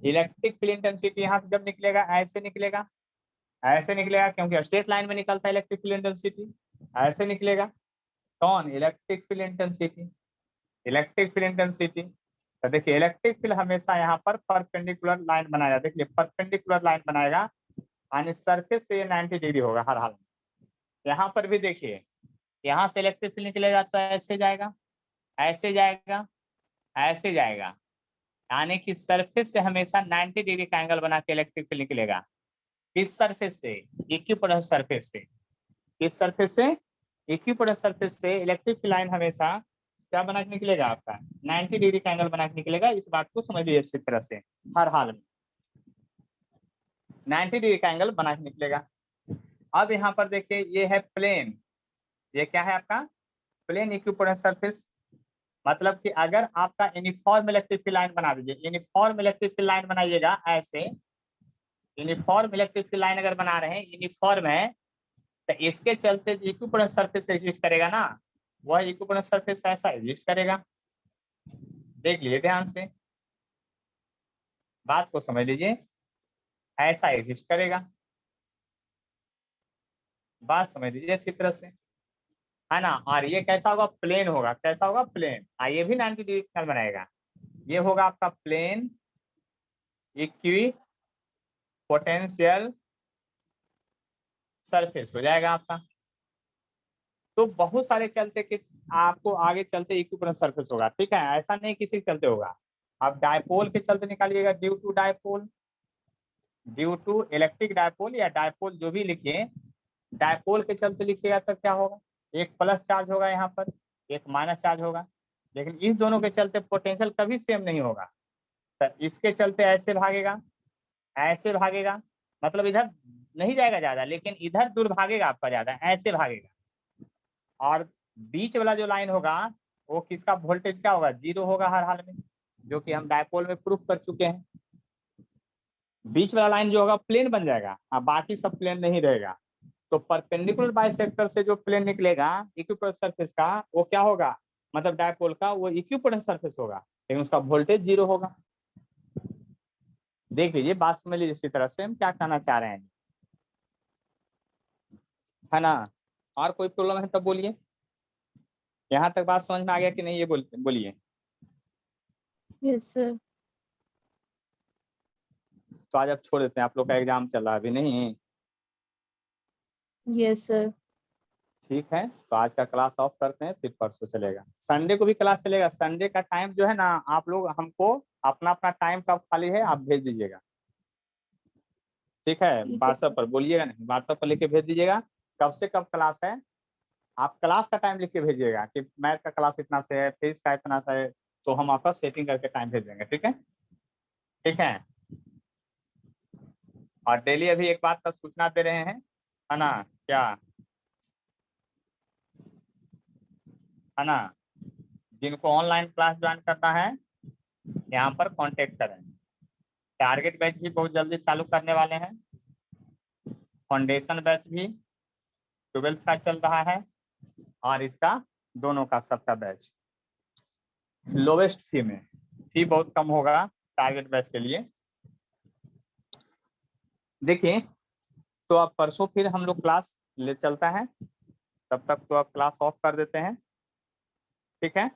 Speaker 1: इलेक्ट्रिक फील्ड इंटेंसिटी यहाँ से जब निकलेगा ऐसे निकलेगा, ऐसे निकलेगा क्योंकि स्ट्रेट लाइन में निकलता है इलेक्ट्रिक फील्ड इंटेंसिटी, ऐसे निकलेगा। कौन? Electric field intensity. Electric field intensity, तो देखिए इलेक्ट्रिक फील्ड हमेशा यहाँ पर परपेंडिकुलर लाइन बनाएगा, देखिए परपेंडिकुलर लाइन बनाएगा, यानी सरफेस से 90 डिग्री होगा हर हाल में। यहाँ पर भी देखिए, यहाँ से इलेक्ट्रिक फील्ड निकलेगा तो ऐसे जाएगा, ऐसे जाएगा, ऐसे जाएगा, यानी कि सरफेस से हमेशा 90 डिग्री का एंगल बना के इलेक्ट्रिक फील्ड निकलेगा। किस सरफेस से? इक्विपोटेंशियल सरफेस से। किस सरफेस से? इक्विपोटेंशियल सरफेस से इलेक्ट्रिक फील्ड लाइन हमेशा क्या बना के निकलेगा, आपका 90 डिग्री का एंगल बना के निकलेगा। इस बात को समझ लीजिए अच्छी तरह से, हर हाल में 90 डिग्री का एंगल बना के निकलेगा। अब यहाँ पर देखिए ये है प्लेन, ये क्या है आपका? Plane equipotential surface. मतलब कि अगर आपका यूनिफॉर्म इलेक्ट्रिक फील्ड लाइन बना दीजिए, यूनिफॉर्म इलेक्ट्रिक फील्ड लाइन बनाइएगा ऐसे, यूनिफॉर्म इलेक्ट्रिक फील्ड लाइन अगर बना रहे हैं, यूनिफॉर्म है, तो इसके चलते इक्विपोटेंशियल सरफेस एग्जिस्ट करेगा ना, वह इक्विपोटेंशियल सरफेस ऐसा एग्जिस्ट करेगा। देख लीजिए ध्यान से, बात को समझ लीजिए, ऐसा एग्जिस्ट करेगा। बात समझ लीजिए अच्छी तरह से, है ना। और ये कैसा होगा, प्लेन होगा, कैसा होगा, प्लेन। ये भी 90 डिग्री एंगल बनाएगा। ये होगा आपका प्लेन इक्वी पोटेंशियल सरफेस हो जाएगा आपका। तो बहुत सारे चलते कि आपको आगे चलते इक्विपोटेंशियल सरफेस होगा, ठीक है, ऐसा नहीं किसी के चलते होगा। आप डायपोल के चलते निकालिएगा, due to dipole, due to electric dipole या डायपोल जो भी लिखिए, डायपोल के चलते लिखिएगा तो क्या होगा, एक प्लस चार्ज होगा यहाँ पर, एक माइनस चार्ज होगा। लेकिन इस दोनों के चलते पोटेंशियल कभी सेम नहीं होगा। तो इसके चलते ऐसे भागेगा, ऐसे भागेगा, मतलब इधर नहीं जाएगा ज्यादा, लेकिन इधर दूर भागेगा आपका ज्यादा, ऐसे भागेगा। और बीच वाला जो लाइन होगा वो किसका वोल्टेज क्या होगा, जीरो होगा हर हाल में, जो कि हम डायपोल में प्रूफ कर चुके हैं। बीच वाला लाइन जो होगा प्लेन बन जाएगा, और बाकी सब प्लेन नहीं रहेगा। तो परपेंडिकुलर बाइसेक्टर से जो प्लेन निकलेगा इक्विपोटेंशियल सरफेस का, वो क्या होगा, मतलब डायपोल का वो इक्विपोटेंशियल सरफेस होगा, लेकिन उसका वोल्टेज जीरो होगा। देख लीजिए, बात समझ लीजिए इसी तरह से हम क्या कहना चाह रहे हैं, है ना। और कोई प्रॉब्लम है तब बोलिए। यहाँ तक बात समझ में आ गया कि नहीं, ये बोलिए।
Speaker 2: Yes sir.
Speaker 1: तो आज अब छोड़ देते हैं, आप लोग का एग्जाम चल रहा है अभी नहीं।
Speaker 2: Yes sir.
Speaker 1: ठीक है, तो आज का क्लास ऑफ करते हैं, फिर परसों चलेगा। संडे को भी क्लास चलेगा। संडे का टाइम जो है ना, आप लोग हमको अपना अपना टाइम कब खाली है आप भेज दीजिएगा, ठीक है।
Speaker 2: ठीक है
Speaker 1: व्हाट्सएप
Speaker 2: सर।
Speaker 1: पर बोलिएगा, नहीं व्हाट्सएप पर लिख के भेज दीजिएगा कब से कब क्लास है। आप क्लास का टाइम लिख के भेजिएगा कि मैथ का क्लास इतना से है, फिजिक्स का इतना से है, तो हम आपका सेटिंग करके टाइम भेज देंगे, ठीक है। ठीक है, और डेली अभी एक बात का सूचना दे रहे हैं, है ना, क्या, है ना, जिनको ऑनलाइन क्लास ज्वाइन करना है यहाँ पर कांटेक्ट करें। टारगेट बैच भी बहुत जल्दी चालू करने वाले हैं, फाउंडेशन बैच भी 12th का चल रहा है, और इसका दोनों का सबका बैच लोवेस्ट फी में, फी बहुत कम होगा टारगेट बैच के लिए। देखिए, तो अब परसों फिर हम लोग क्लास ले चलता है, तब तक तो आप क्लास ऑफ कर देते हैं, ठीक है।